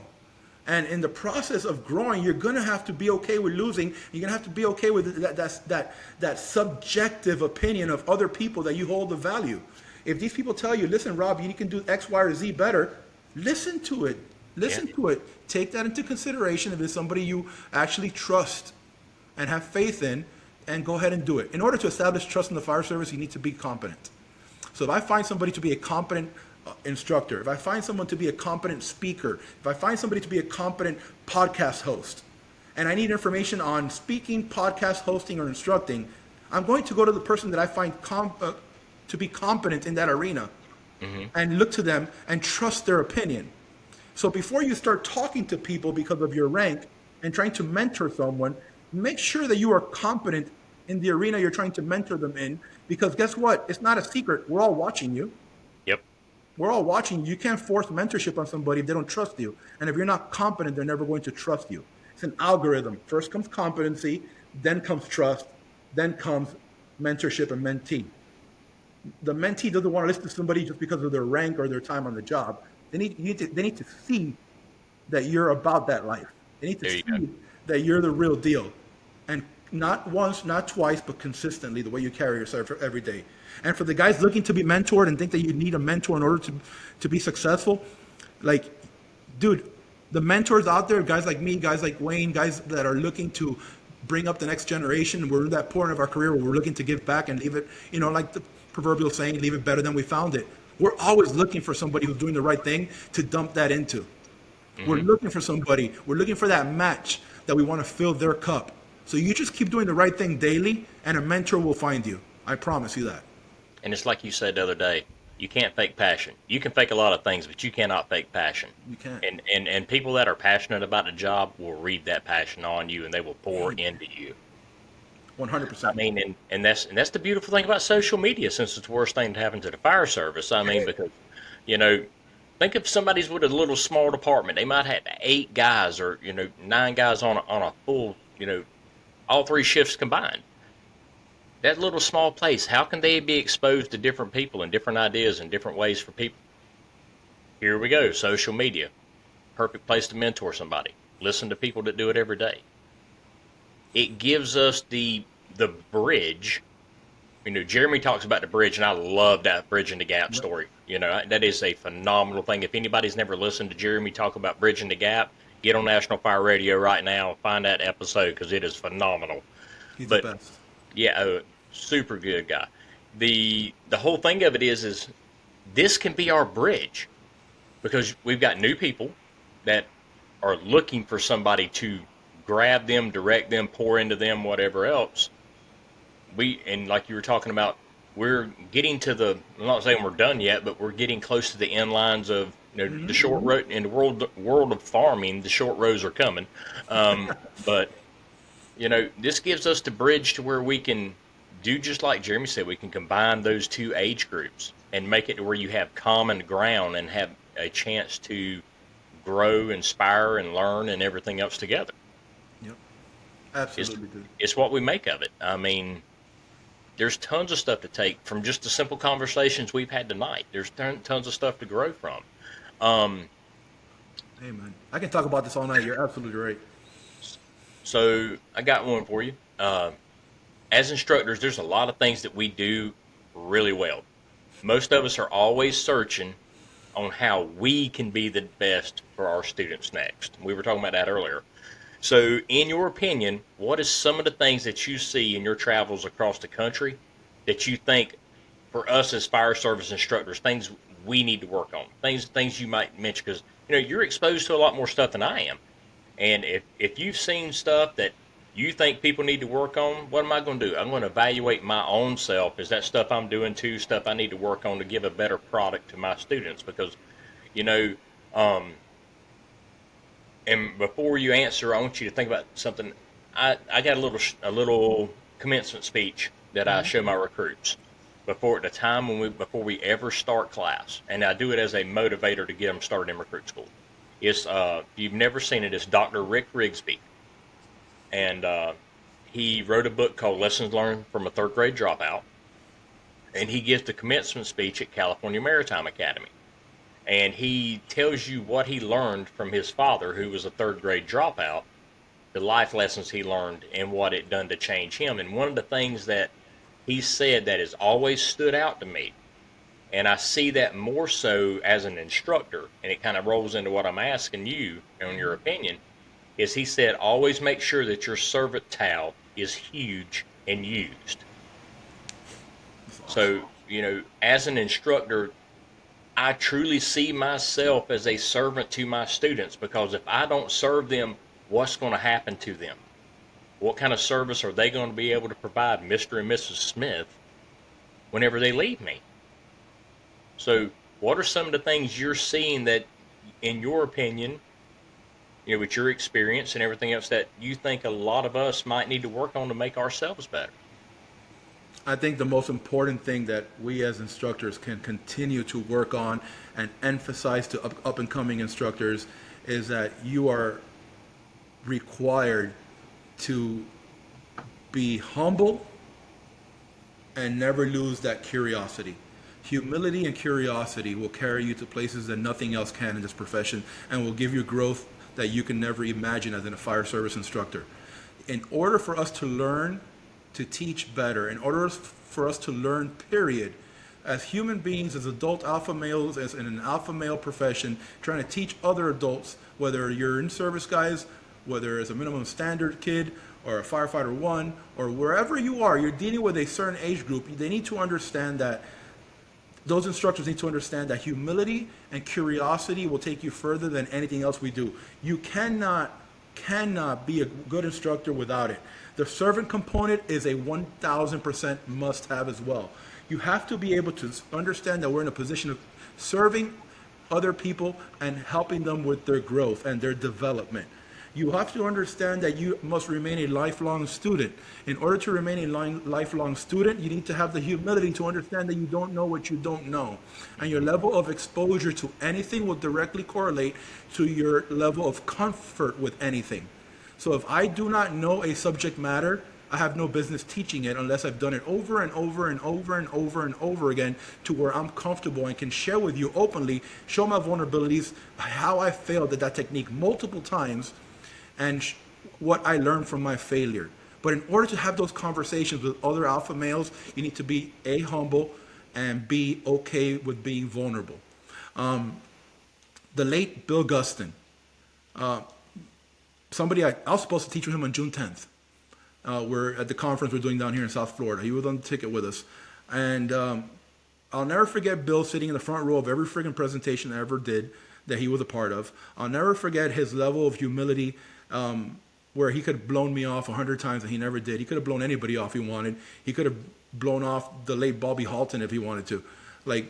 And in the process of growing, you're going to have to be okay with losing. You're going to have to be okay with that subjective opinion of other people that you hold the value. If these people tell you, listen, Rob, you can do X, Y, or Z better, listen to it. Listen to it. Take that into consideration if it's somebody you actually trust and have faith in, and go ahead and do it. In order to establish trust in the fire service, you need to be competent. So if I find somebody to be a competent instructor, if I find someone to be a competent speaker, if I find somebody to be a competent podcast host, and I need information on speaking, podcast hosting, or instructing, I'm going to go to the person that I find to be competent in that arena and look to them and trust their opinion. So before you start talking to people because of your rank and trying to mentor someone, make sure that you are competent in the arena you're trying to mentor them in, because guess what? It's not a secret. We're all watching you. Yep. We're all watching you. You can't force mentorship on somebody if they don't trust you. And if you're not competent, they're never going to trust you. It's an algorithm. First comes competency, then comes trust, then comes mentorship and mentee. The mentee doesn't want to listen to somebody just because of their rank or their time on the job. They need to see that you're about that life. They need to see that you're the real deal. And not once, not twice, but consistently, the way you carry yourself every day. And for the guys looking to be mentored and think that you need a mentor in order to be successful, like, dude, the mentors out there, guys like me, guys like Wayne, guys that are looking to bring up the next generation, we're in that point of our career where we're looking to give back and leave it, like the proverbial saying, leave it better than we found it. We're always looking for somebody who's doing the right thing to dump that into. We're looking for somebody. We're looking for that match that we want to fill their cup. So you just keep doing the right thing daily, and a mentor will find you. I promise you that. And it's like you said the other day, you can't fake passion. You can fake a lot of things, but you cannot fake passion. You can't. And people that are passionate about the job will read that passion on you, and they will pour into you. I 100%. mean, and that's the beautiful thing about social media, since it's the worst thing to happen to the fire service. I mean, because you know, think if somebody's with a little small department, they might have 8 guys or 9 guys on a full, all three shifts combined. That little small place, how can they be exposed to different people and different ideas and different ways for people? Here we go, social media, perfect place to mentor somebody. Listen to people that do it every day. It gives us the bridge. Jeremy talks about the bridge, and I love that bridging the gap Yep. story. That is a phenomenal thing. If anybody's never listened to Jeremy talk about bridging the gap, get on National Fire Radio right now and find that episode because it is phenomenal. He's the But best. yeah, super good guy. The whole thing of it is this can be our bridge because we've got new people that are looking for somebody to grab them, direct them, pour into them, whatever else. And like you were talking about, we're getting to I'm not saying we're done yet, but we're getting close to the end lines of the short road in the world of farming. The short rows are coming, but this gives us the bridge to where we can do just like Jeremy said. We can combine those two age groups and make it to where you have common ground and have a chance to grow, inspire, and learn, and everything else together. Yep. It's Absolutely, dude. it's what we make of it. I mean, there's tons of stuff to take from just the simple conversations we've had tonight. There's tons of stuff to grow from. Um, Hey, man. I can talk about this all night. You're absolutely right. so I got one for you. As instructors, there's a lot of things that we do really well. Most of us are always searching on how we can be the best for our students next. We were talking about that earlier. So, in your opinion, what is some of the things that you see in your travels across the country that you think, for us as fire service instructors, things we need to work on? Things you might mention because you're exposed to a lot more stuff than I am. And if you've seen stuff that you think people need to work on, what am I going to do? I'm going to evaluate my own self. Is that stuff I'm doing too? Stuff I need to work on to give a better product to my students? Because you know, um, and before you answer, I want you to think about something. I got a little commencement speech that I show my recruits before at the time before we ever start class, and I do it as a motivator to get them started in recruit school. If you've never seen it, it's Dr. Rick Rigsby, and he wrote a book called Lessons Learned from a Third Grade Dropout, and he gives the commencement speech at California Maritime Academy, and he tells you what he learned from his father, who was a third grade dropout, the life lessons he learned, and what it done to change him. And one of the things that he said that has always stood out to me, and I see that more so as an instructor, and it kind of rolls into what I'm asking you on your opinion, is he said, always make sure that your servant towel is huge and used. That's awesome. So, as an instructor, I truly see myself as a servant to my students because if I don't serve them, what's going to happen to them? What kind of service are they going to be able to provide Mr. and Mrs. Smith whenever they leave me? So, what are some of the things you're seeing that, in your opinion, with your experience and everything else, that you think a lot of us might need to work on to make ourselves better? I think the most important thing that we as instructors can continue to work on and emphasize to up and coming instructors is that you are required to be humble and never lose that curiosity. Humility and curiosity will carry you to places that nothing else can in this profession and will give you growth that you can never imagine as a fire service instructor. In order for us to learn to teach better, in order for us to learn, period, as human beings, as adult alpha males, as in an alpha male profession, trying to teach other adults, whether you're in service guys, whether it's a minimum standard kid or a firefighter one, or wherever you are, you're dealing with a certain age group, they need to understand that those instructors need to understand that humility and curiosity will take you further than anything else we do. You cannot be a good instructor without it. The servant component is a 1000% must have as well. You have to be able to understand that we're in a position of serving other people and helping them with their growth and their development. You have to understand that you must remain a lifelong student. In order to remain a lifelong student, you need to have the humility to understand that you don't know what you don't know. And your level of exposure to anything will directly correlate to your level of comfort with anything. So if I do not know a subject matter, I have no business teaching it unless I've done it over and over and over and over and over again to where I'm comfortable and can share with you openly, show my vulnerabilities, how I failed at that technique multiple times, and what I learned from my failure. But in order to have those conversations with other alpha males, you need to be A, humble, and B, okay with being vulnerable. The late Bill Gustin, I was supposed to teach with him on June 10th. We're at the conference we're doing down here in South Florida. He was on the ticket with us. And I'll never forget Bill sitting in the front row of every friggin' presentation I ever did that he was a part of. I'll never forget his level of humility, where he could have blown me off 100 times and he never did. He could have blown anybody off he wanted. He could have blown off the late Bobby Halton if he wanted to. Like,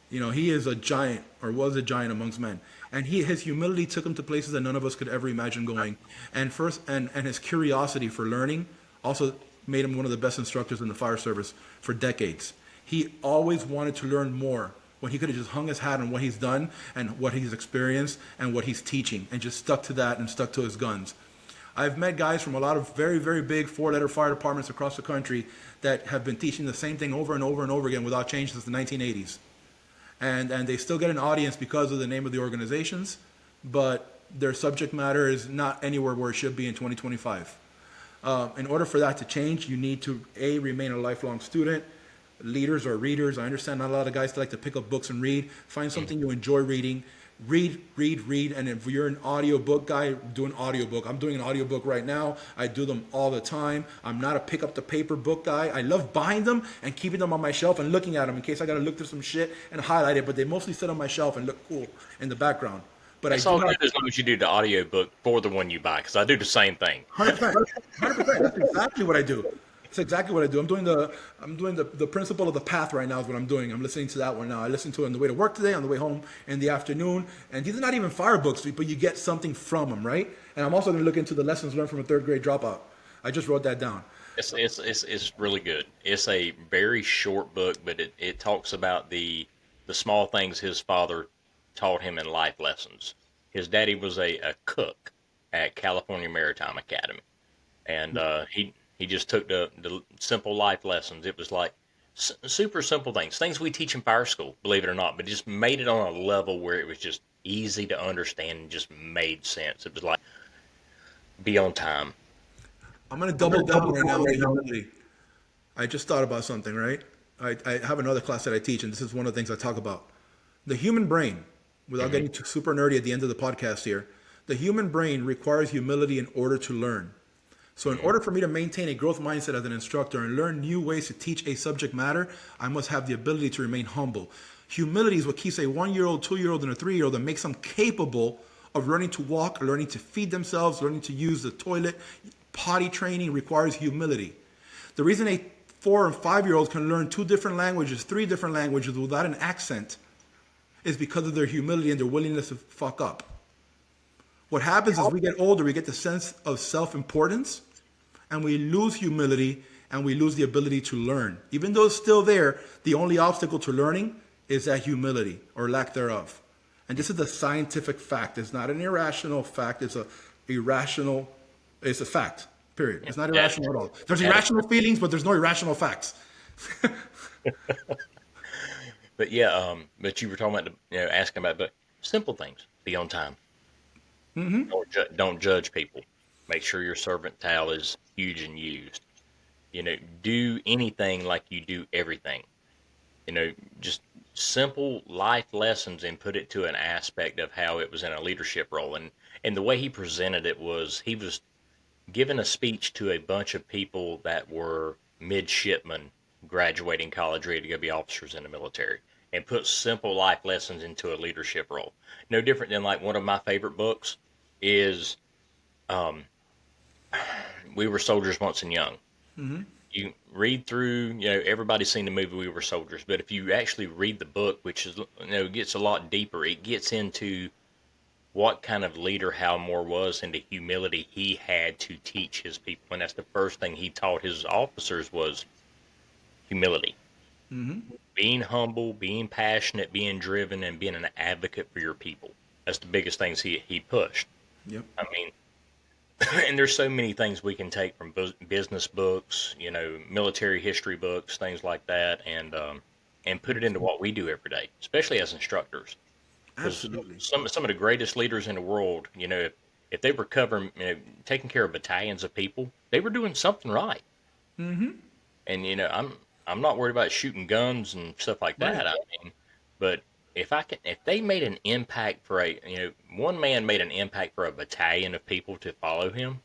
he is a giant, or was a giant amongst men. And his humility took him to places that none of us could ever imagine going. And his curiosity for learning also made him one of the best instructors in the fire service for decades. He always wanted to learn more when he could have just hung his hat on what he's done and what he's experienced and what he's teaching and just stuck to that and stuck to his guns. I've met guys from a lot of very, very big four-letter fire departments across the country that have been teaching the same thing over and over and over again without change since the 1980s. And they still get an audience because of the name of the organizations, but their subject matter is not anywhere where it should be in 2025. In order for that to change, you need to, A, remain a lifelong student. Leaders or readers. I understand not a lot of guys like to pick up books and read. Find something you enjoy reading. Read. And if you're an audiobook guy, do an audiobook. I'm doing an audiobook right now. I do them all the time. I'm not a pick up the paper book guy. I love buying them and keeping them on my shelf and looking at them in case I got to look through some shit and highlight it, but they mostly sit on my shelf and look cool in the background. But It's all good as long as you do the audiobook for the one you buy, because I do the same thing. 100%. 100%. That's exactly what I do. That's exactly what I do. I'm doing the principle of the path right now is what I'm doing. I'm listening to that one now. I listened to it on the way to work today, on the way home in the afternoon. And these are not even fire books, but you get something from them, right? And I'm also going to look into the lessons learned from a third grade dropout. I just wrote that down. It's really good. It's a very short book, but it talks about the small things his father taught him in life lessons. His daddy was a cook at California Maritime Academy, and he just took the simple life lessons. It was like super simple things we teach in fire school, believe it or not, but just made it on a level where it was just easy to understand and just made sense. It was like, be on time. I'm going to double down right now on the humility. I just thought about something, right? I have another class that I teach, and this is one of the things I talk about. The human brain, without getting too super nerdy at the end of the podcast here, the human brain requires humility in order to learn. So in order for me to maintain a growth mindset as an instructor and learn new ways to teach a subject matter, I must have the ability to remain humble. Humility is what keeps a 1-year-old, 2-year-old, and a 3-year-old and makes them capable of learning to walk, learning to feed themselves, learning to use the toilet. Potty training requires humility. The reason a 4 and 5-year-old can learn 2 different languages, 3 different languages without an accent is because of their humility and their willingness to fuck up. What happens is we get older, we get the sense of self-importance, and we lose humility and we lose the ability to learn. Even though it's still there, the only obstacle to learning is that humility or lack thereof. And this is a scientific fact. It's not an irrational fact. It's a fact, period. It's not irrational at all. There's irrational feelings, but there's no irrational facts. But yeah, but you were talking about asking about, but simple things. Be on time. Don't judge people. Make sure your servant towel is huge and used. Do anything like you do everything. Just simple life lessons and put it to an aspect of how it was in a leadership role. And the way he presented it was he was giving a speech to a bunch of people that were midshipmen graduating college ready to go be officers in the military, and put simple life lessons into a leadership role. No different than like one of my favorite books is We Were Soldiers Once and Young. You read through, everybody's seen the movie We Were Soldiers, but if you actually read the book, which is, gets a lot deeper, it gets into what kind of leader Hal Moore was and the humility he had to teach his people. And that's the first thing he taught his officers was humility. Being humble, being passionate, being driven, and being an advocate for your people. That's the biggest things he pushed. Yep. I mean, and there's so many things we can take from business books, military history books, things like that, and put it into what we do every day, especially as instructors. Because Absolutely. some of the greatest leaders in the world, if they were covering, taking care of battalions of people, they were doing something right. And I'm not worried about shooting guns and stuff like Right. that. I mean, but if they made an impact for one man made an impact for a battalion of people to follow him,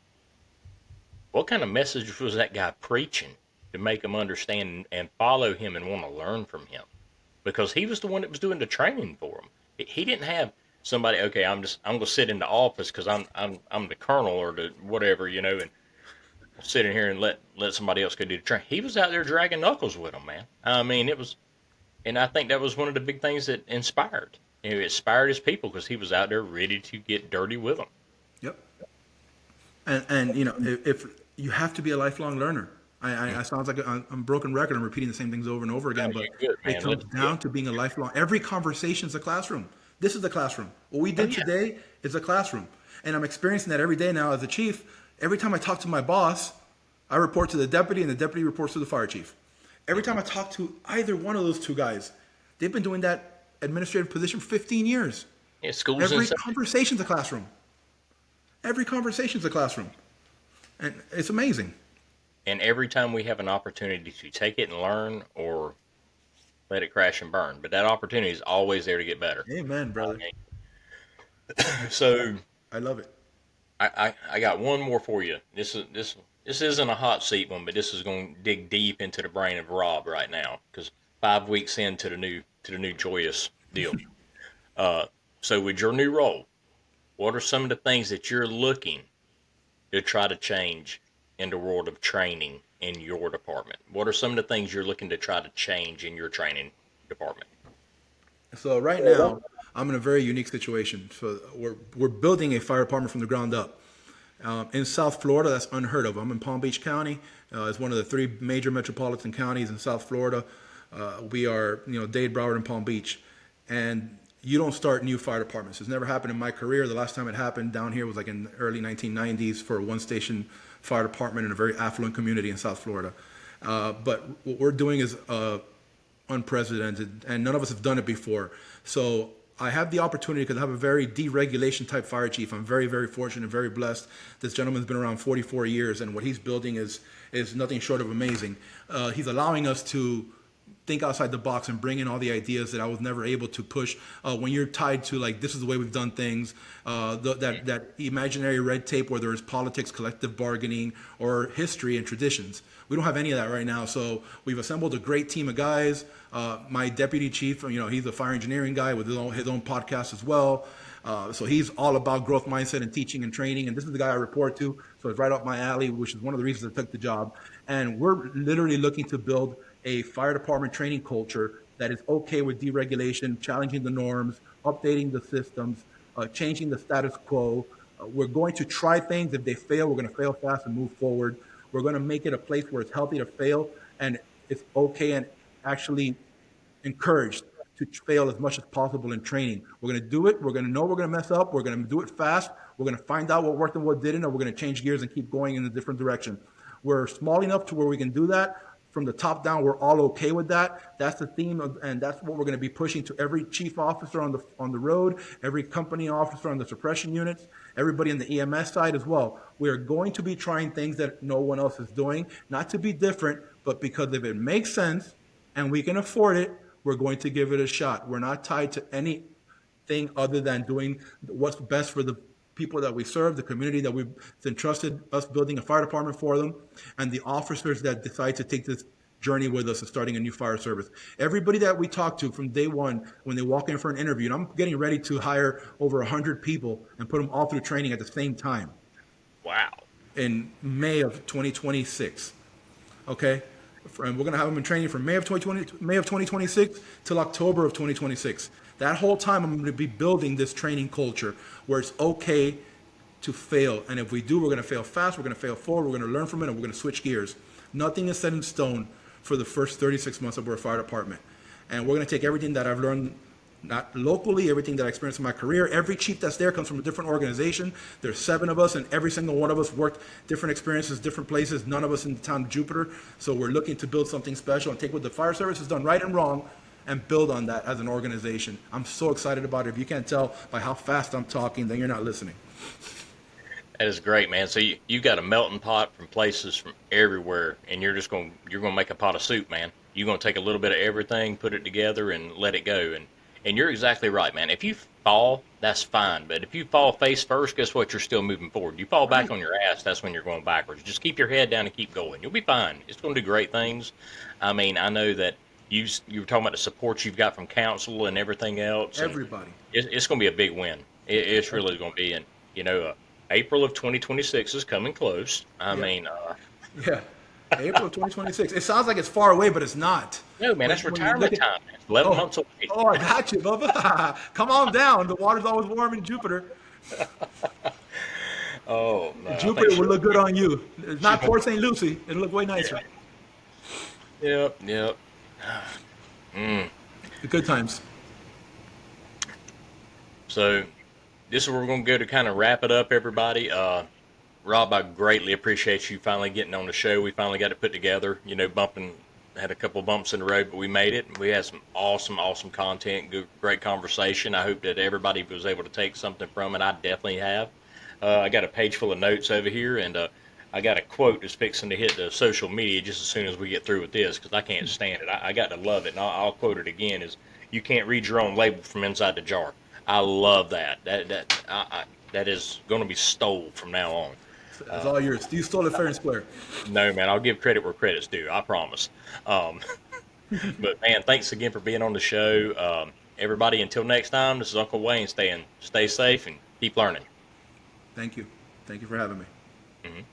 what kind of message was that guy preaching to make them understand and follow him and want to learn from him? Because he was the one that was doing the training for them. He didn't have somebody. Okay, I'm gonna sit in the office because I'm the colonel or the whatever, and sit in here and let somebody else go do the training. He was out there dragging knuckles with them, man. I mean, it was, and I think that was one of the big things that inspired. It inspired his people because he was out there ready to get dirty with them. Yep. And if you have to be a lifelong learner. I sounds like I'm a broken record. I'm repeating the same things over and over No, again, but you're good, it man. comes down to being a lifelong. Every conversation is a classroom. This is the classroom. What we Oh did yeah, today is a classroom, and I'm experiencing that every day now as a chief. Every time I talk to my boss, I report to the deputy, and the deputy reports to the fire chief. Every time I talk to either one of those two guys, they've been doing that administrative position for 15 years. yeah. Schools Every inside. conversation's a classroom. Every conversation's a classroom, and it's amazing. And every time we have an opportunity to take it and learn or let it crash and burn, but that opportunity is always there to get better. Amen, brother. So I love it. I got one more for you. This isn't a hot seat one, but this is going to dig deep into the brain of Rob right now because 5 weeks into the new joyous deal. So with your new role, what are some of the things that you're looking to try to change in the world of training in your department? What are some of the things you're looking to try to change in your training department? So right now, I'm in a very unique situation. So we're building a fire department from the ground up. In South Florida, that's unheard of. I'm in Palm Beach County. It's one of the three major metropolitan counties in South Florida. We are, Dade, Broward, and Palm Beach. And you don't start new fire departments. It's never happened in my career. The last time it happened down here was like in the early 1990s for a one-station fire department in a very affluent community in South Florida. But what we're doing is unprecedented, and none of us have done it before. So I have the opportunity because I have a very deregulation type fire chief. I'm very, very fortunate and very blessed. This gentleman's been around 44 years, and what he's building is nothing short of amazing. He's allowing us to think outside the box and bring in all the ideas that I was never able to push. When you're tied to like this is the way we've done things, that imaginary red tape, whether it's politics, collective bargaining, or history and traditions. We don't have any of that right now. So we've assembled a great team of guys. My deputy chief, he's a fire engineering guy with his own podcast as well. So he's all about growth mindset and teaching and training. And this is the guy I report to. So it's right up my alley, which is one of the reasons I took the job. And we're literally looking to build a fire department training culture that is okay with deregulation, challenging the norms, updating the systems, changing the status quo. We're going to try things. If they fail, we're going to fail fast and move forward. We're going to make it a place where it's healthy to fail and it's okay and actually encouraged to fail as much as possible in training. We're going to do it. We're going to know we're going to mess up. We're going to do it fast. We're going to find out what worked and what didn't, and we're going to change gears and keep going in a different direction. We're small enough to where we can do that. From the top down, we're all okay with that. That's the theme, and that's what we're going to be pushing to every chief officer on the road, every company officer on the suppression units, everybody on the EMS side as well. We are going to be trying things that no one else is doing, not to be different, but because if it makes sense and we can afford it, we're going to give it a shot. We're not tied to anything other than doing what's best for the people that we serve, the community that we've entrusted us building a fire department for them, and the officers that decide to take this journey with us of starting a new fire service. Everybody that we talk to from day one, when they walk in for an interview, and I'm getting ready to hire over 100 people and put them all through training at the same time Wow. in May of 2026. Okay? and we're going to have them in training from May of 2026 till October of 2026. That whole time, I'm going to be building this training culture where it's okay to fail. And if we do, we're going to fail fast, we're going to fail forward, we're going to learn from it, and we're going to switch gears. Nothing is set in stone for the first 36 months of our fire department. And we're going to take everything that I've learned, not locally, everything that I experienced in my career. Every chief that's there comes from a different organization. There's 7 of us, and every single one of us worked different experiences, different places, none of us in the town of Jupiter. So we're looking to build something special and take what the fire service has done right and wrong and build on that as an organization. I'm so excited about it. If you can't tell by how fast I'm talking, then you're not listening. That is great, man. So you got a melting pot from places from everywhere, and you're gonna make a pot of soup, man. You're gonna take a little bit of everything, put it together, and let it go. And you're exactly right, man. If you fall, that's fine. But if you fall face first, guess what? You're still moving forward. You fall back Right. on your ass, that's when you're going backwards. Just keep your head down and keep going. You'll be fine. It's going to do great things. I mean, I know that you were talking about the support you've got from council and everything else, and Everybody. it's going to be a big win. It's really going to be. And you know, April of 2026 is coming close. I Yeah. mean, Yeah. April of 2026. It sounds like it's far away, but it's not. no, man, that's When you look retirement at, time. It's 11 oh, months away. oh, I got you, Bubba. Come on down. The water's always warm in Jupiter. Oh no, I think Jupiter would look good on you. It's not Port St. Lucie. It'll look way nicer. Yep, yep. The good times. So this is where we're going to go to kind of wrap it up, everybody. Rob, I greatly appreciate you finally getting on the show. We finally got it put together. You know, had a couple bumps in the road, but we made it. We had some awesome content, good, great conversation. I hope that everybody was able to take something from it. I definitely have. I got a page full of notes over here, and I got a quote that's fixing to hit the social media just as soon as we get through with this because I can't stand it. I got to love it, and I'll quote it again: "Is you can't read your own label from inside the jar." I love that. That is going to be stole from now on. It's all yours. You stole it fair and square. No, man, I'll give credit where credit's due. I promise. Um, but man, thanks again for being on the show. Everybody, until next time, this is Uncle Wayne. Stay safe and keep learning. Thank you. Thank you for having me. Mhm.